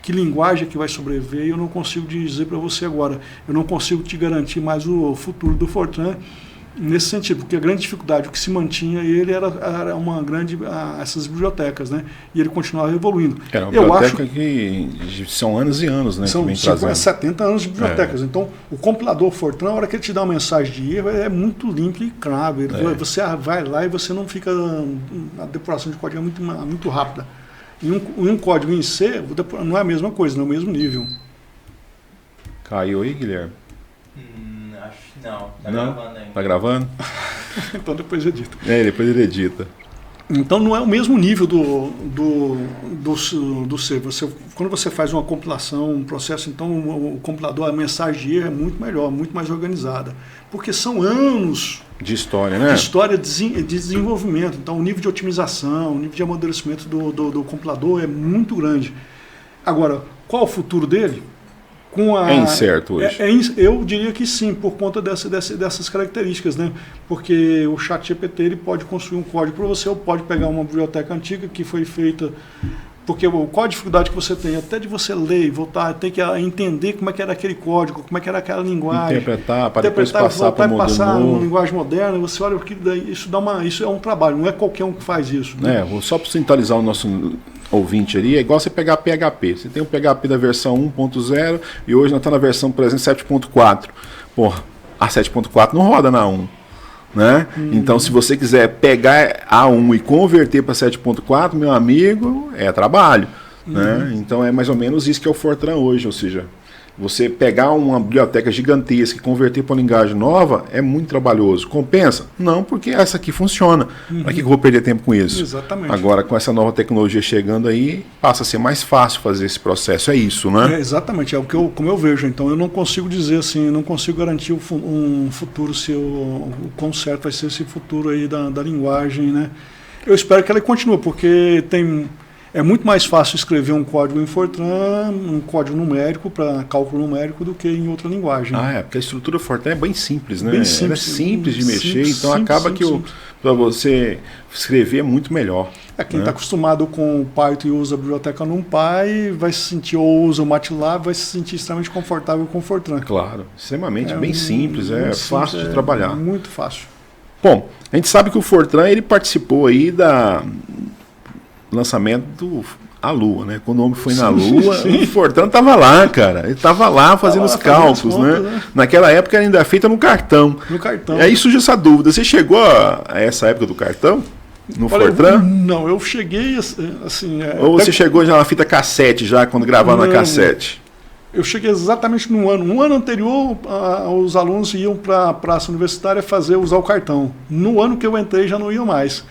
Speaker 2: que linguagem que vai sobreviver, eu não consigo dizer para você agora. Eu não consigo te garantir mais o futuro do Fortran, nesse sentido, porque a grande dificuldade, o que se mantinha ele era uma grande, essas bibliotecas, né? E ele continuava evoluindo.
Speaker 1: Era uma biblioteca que são anos e anos, né?
Speaker 2: São 50, 70 anos de bibliotecas. Então, o compilador Fortran, a hora que ele te dá uma mensagem de erro, é muito limpo e claro. Você vai lá e você não fica... A depuração de código é muito rápida. Em um código em C, não é a mesma coisa, não é o mesmo nível.
Speaker 1: Caiu aí, Guilherme?
Speaker 3: Acho que não. Tá
Speaker 1: não?
Speaker 3: Gravando ainda.
Speaker 1: Tá gravando?
Speaker 2: Então depois edita.
Speaker 1: Depois ele edita.
Speaker 2: Então não é o mesmo nível do C. Quando você faz uma compilação, um processo, então o compilador, a mensagem de erro é muito melhor, muito mais organizada. Porque são anos
Speaker 1: de história, né?
Speaker 2: De história de desenvolvimento. Então o nível de otimização, o nível de amadurecimento do compilador é muito grande. Agora, qual o futuro dele?
Speaker 1: É incerto hoje.
Speaker 2: Eu diria que sim, por conta dessas características, né? Porque o ChatGPT ele pode construir um código para você, ou pode pegar uma biblioteca antiga que foi feita. Porque qual a dificuldade que você tem? Até de você ler e voltar, tem que entender como é que era aquele código, como é que era aquela linguagem.
Speaker 1: Interpretar, para depois passar para
Speaker 2: uma linguagem moderna. Você olha que isso é um trabalho, não é qualquer um que faz isso. Né?
Speaker 1: Só para centralizar o nosso ouvinte ali, é igual você pegar PHP. Você tem o PHP da versão 1.0 e hoje nós estamos na versão, por exemplo, 7.4. Porra, a 7.4 não roda na 1. Né? Então, se você quiser pegar A1 e converter para 7.4, meu amigo, é trabalho. Né? Então, é mais ou menos isso que é o Fortran hoje. Ou seja, você pegar uma biblioteca gigantesca e converter para uma linguagem nova é muito trabalhoso. Compensa? Não, porque essa aqui funciona. Para que eu vou perder tempo com isso?
Speaker 2: Exatamente.
Speaker 1: Agora, com essa nova tecnologia chegando aí, passa a ser mais fácil fazer esse processo. É isso, né?
Speaker 2: Exatamente. É como eu vejo. Então, eu não consigo dizer assim, não consigo garantir um futuro, se o quão certo vai ser esse futuro aí da linguagem, né? Eu espero que ela continue, porque é muito mais fácil escrever um código em Fortran, um código numérico para cálculo numérico, do que em outra linguagem.
Speaker 1: Porque a estrutura Fortran é bem simples, né?
Speaker 2: Bem simples.
Speaker 1: Ela é simples de mexer, então acaba que para você escrever é muito melhor.
Speaker 2: Quem está acostumado com o Python e usa a biblioteca NumPy vai se sentir, ou usa o MATLAB, vai se sentir extremamente confortável com o Fortran.
Speaker 1: Claro, extremamente bem simples, fácil de trabalhar.
Speaker 2: Muito fácil.
Speaker 1: Bom, a gente sabe que o Fortran ele participou aí da lançamento do a Lua, né? Quando o homem foi na Lua, o Fortran estava lá, cara. Ele estava lá fazendo os cálculos, né? Naquela época era ainda feita no cartão.
Speaker 2: No cartão.
Speaker 1: E aí surge essa dúvida. Você chegou a essa época do cartão? No Fortran?
Speaker 2: Não, eu cheguei assim...
Speaker 1: Ou você chegou já na fita cassete, já quando gravava na cassete?
Speaker 2: Eu cheguei exatamente no ano. No ano anterior, os alunos iam para a praça universitária usar o cartão. No ano que eu entrei, já não iam mais.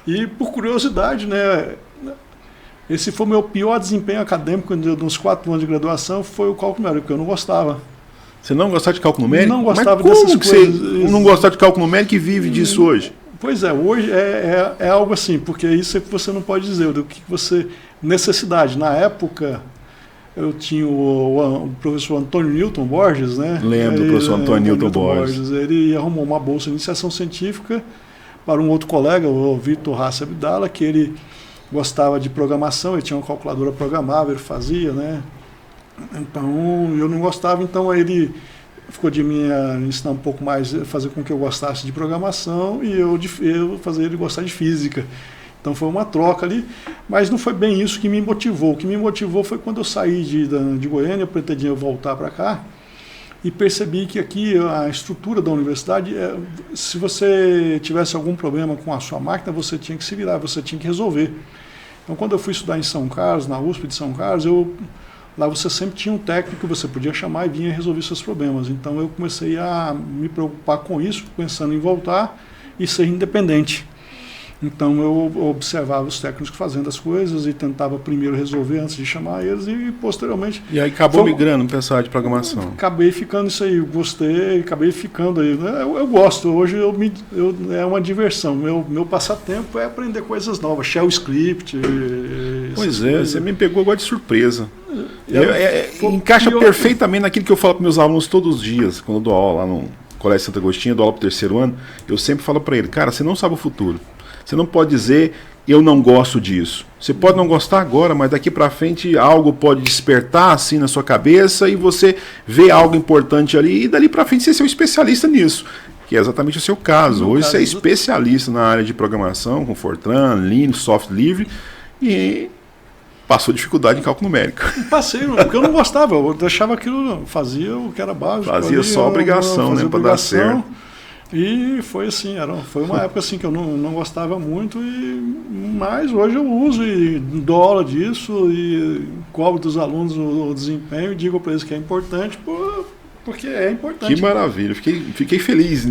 Speaker 2: E por curiosidade, né, esse foi o meu pior desempenho acadêmico nos 4 anos de graduação, foi o cálculo numérico, porque eu não gostava.
Speaker 1: Você não gostava de cálculo numérico?
Speaker 2: Não gostava
Speaker 1: dessas
Speaker 2: coisas.
Speaker 1: Você não gostava de cálculo numérico e vive disso hoje?
Speaker 2: Pois é, hoje é algo assim, porque isso é que você não pode dizer, do que você... Necessidade. Na época, eu tinha o professor Antônio Newton Borges, né?
Speaker 1: Lembro do professor Antônio Newton Borges.
Speaker 2: Ele arrumou uma bolsa de iniciação científica para um outro colega, o Vitor Hassi Abdala, que ele gostava de programação, ele tinha uma calculadora programável, ele fazia, né? Então, eu não gostava, então ele ficou de me ensinar um pouco mais, fazer com que eu gostasse de programação e eu fazer ele gostar de física. Então foi uma troca ali, mas não foi bem isso que me motivou. O que me motivou foi quando eu saí de Goiânia, eu pretendia voltar para cá, e percebi que aqui a estrutura da universidade, se você tivesse algum problema com a sua máquina, você tinha que se virar, você tinha que resolver. Então, quando eu fui estudar em São Carlos, na USP de São Carlos, lá você sempre tinha um técnico que você podia chamar e vinha resolver seus problemas. Então, eu comecei a me preocupar com isso, pensando em voltar e ser independente. Então eu observava os técnicos fazendo as coisas e tentava primeiro resolver antes de chamar eles e posteriormente...
Speaker 1: E aí acabou migrando para essa área de programação.
Speaker 2: Acabei ficando isso aí, gostei, acabei ficando aí. Eu gosto, hoje é uma diversão. Meu passatempo é aprender coisas novas, shell script.
Speaker 1: Pois é, você me pegou agora de surpresa. Encaixa perfeitamente naquilo que eu falo para meus alunos todos os dias, quando eu dou aula lá no Colégio Santo Agostinho, dou aula para o 3º ano, eu sempre falo para ele, cara, você não sabe o futuro. Você não pode dizer, eu não gosto disso. Você pode não gostar agora, mas daqui para frente algo pode despertar assim na sua cabeça e você vê algo importante ali e dali para frente você ser um especialista nisso. que é exatamente o seu caso. Hoje você é especialista na área de programação, com Fortran, Linux, software livre, e passou dificuldade em cálculo numérico.
Speaker 2: Passei, porque eu não gostava, eu deixava aquilo, fazia o que era básico.
Speaker 1: Fazia só obrigação, né, para dar certo.
Speaker 2: E foi assim, foi uma época assim que eu não gostava muito, mas hoje eu uso e dou aula disso e cobro dos alunos o desempenho e digo para eles que é importante, porque é importante.
Speaker 1: Que maravilha, fiquei feliz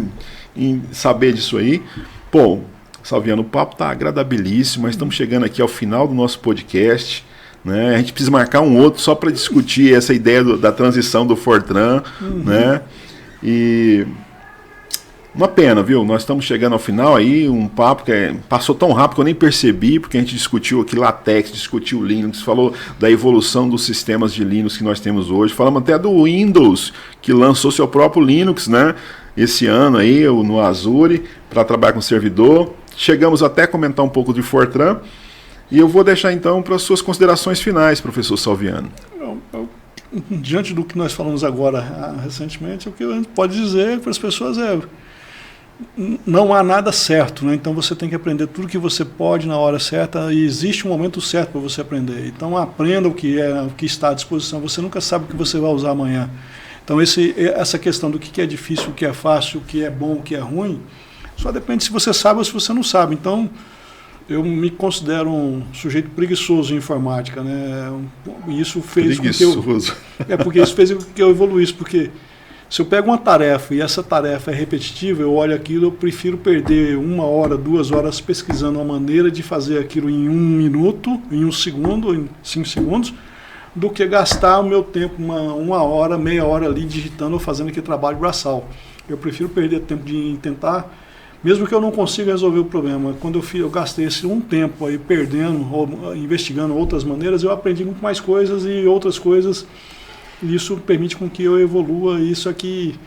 Speaker 1: em saber disso aí. Bom, Salviano, o papo está agradabilíssimo, mas estamos chegando aqui ao final do nosso podcast. Né? A gente precisa marcar um outro só para discutir essa ideia da transição do Fortran. Né? E uma pena, viu? Nós estamos chegando ao final aí, um papo que passou tão rápido que eu nem percebi, porque a gente discutiu aqui LaTeX, discutiu Linux, falou da evolução dos sistemas de Linux que nós temos hoje, falamos até do Windows, que lançou seu próprio Linux, né? Esse ano aí, no Azure, para trabalhar com servidor. Chegamos até a comentar um pouco de Fortran, e eu vou deixar então para as suas considerações finais, professor Salviano.
Speaker 2: Diante do que nós falamos agora recentemente, o que a gente pode dizer para as pessoas não há nada certo, né? Então você tem que aprender tudo que você pode na hora certa e existe um momento certo para você aprender. Então aprenda o que está à disposição, você nunca sabe o que você vai usar amanhã. Então essa questão do que é difícil, o que é fácil, o que é bom, o que é ruim, só depende se você sabe ou se você não sabe. Então eu me considero um sujeito preguiçoso em informática, né? E isso fez com que porque isso fez com que eu evoluísse, porque se eu pego uma tarefa e essa tarefa é repetitiva, eu olho aquilo, eu prefiro perder 1 hora, 2 horas pesquisando uma maneira de fazer aquilo em 1 minuto, em 1 segundo, em 5 segundos, do que gastar o meu tempo 1 hora, meia hora ali digitando ou fazendo aquele trabalho braçal. Eu prefiro perder tempo de tentar, mesmo que eu não consiga resolver o problema. Quando eu gastei esse tempo aí perdendo, ou investigando outras maneiras, eu aprendi muito mais coisas e outras coisas. Isso permite com que eu evolua, isso aqui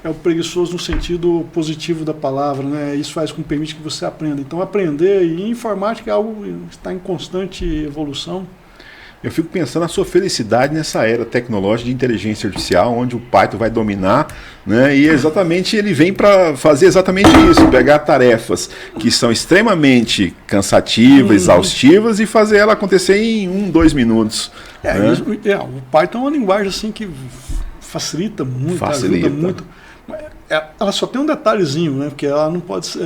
Speaker 2: é o preguiçoso no sentido positivo da palavra, né? Isso faz com que permite que você aprenda. Então aprender, e informática é algo que está em constante evolução.
Speaker 1: Eu fico pensando na sua felicidade nessa era tecnológica de inteligência artificial, onde o Python vai dominar, né? E exatamente ele vem para fazer exatamente isso, pegar tarefas que são extremamente cansativas, exaustivas, e fazer ela acontecer em 1, 2 minutos. Né?
Speaker 2: O Python é uma linguagem assim que facilita muito, ajuda muito. Ela só tem um detalhezinho, né? Porque ela não pode ser,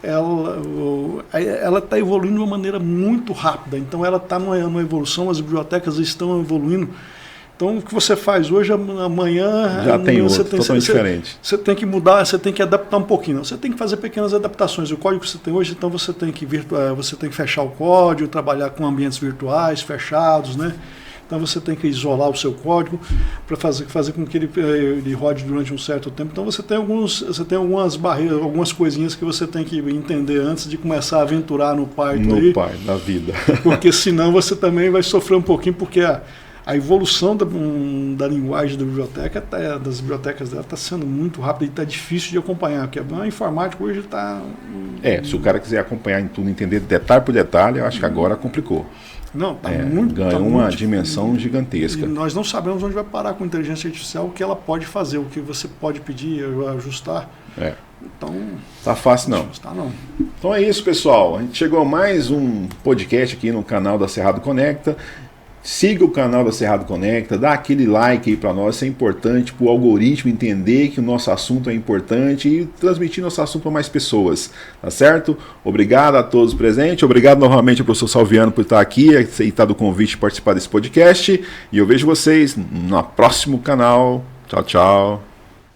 Speaker 2: ela está evoluindo de uma maneira muito rápida. Então ela está numa evolução, as bibliotecas estão evoluindo. Então o que você faz hoje, amanhã
Speaker 1: já tem outro, totalmente diferente.
Speaker 2: Você tem que mudar, você tem que adaptar um pouquinho. Você tem que fazer pequenas adaptações. O código que você tem hoje, então você tem que fechar o código, trabalhar com ambientes virtuais fechados, né? Então você tem que isolar o seu código para fazer com que ele rode durante um certo tempo. Então você tem algumas barreiras, algumas coisinhas que você tem que entender antes de começar a aventurar no Python.
Speaker 1: Na vida.
Speaker 2: Porque senão você também vai sofrer um pouquinho, porque a evolução da linguagem da biblioteca, das bibliotecas dela, está sendo muito rápida e está difícil de acompanhar. Porque a informática hoje está...
Speaker 1: se o cara quiser acompanhar em tudo, entender detalhe por detalhe, eu acho que agora complicou.
Speaker 2: Não, ganhou
Speaker 1: uma dimensão gigantesca.
Speaker 2: E nós não sabemos onde vai parar com a inteligência artificial, o que ela pode fazer, o que você pode pedir, ajustar. Então,
Speaker 1: tá fácil não.
Speaker 2: Não.
Speaker 1: Então é isso, pessoal. A gente chegou a mais um podcast aqui no canal da Cerrado Conecta. Siga o canal da Cerrado Conecta, dá aquele like aí para nós, isso é importante para o algoritmo entender que o nosso assunto é importante e transmitir nosso assunto para mais pessoas, tá certo? Obrigado a todos presentes, obrigado novamente ao professor Salviano por estar aqui, aceitado o convite de participar desse podcast, e eu vejo vocês no próximo canal. Tchau, tchau.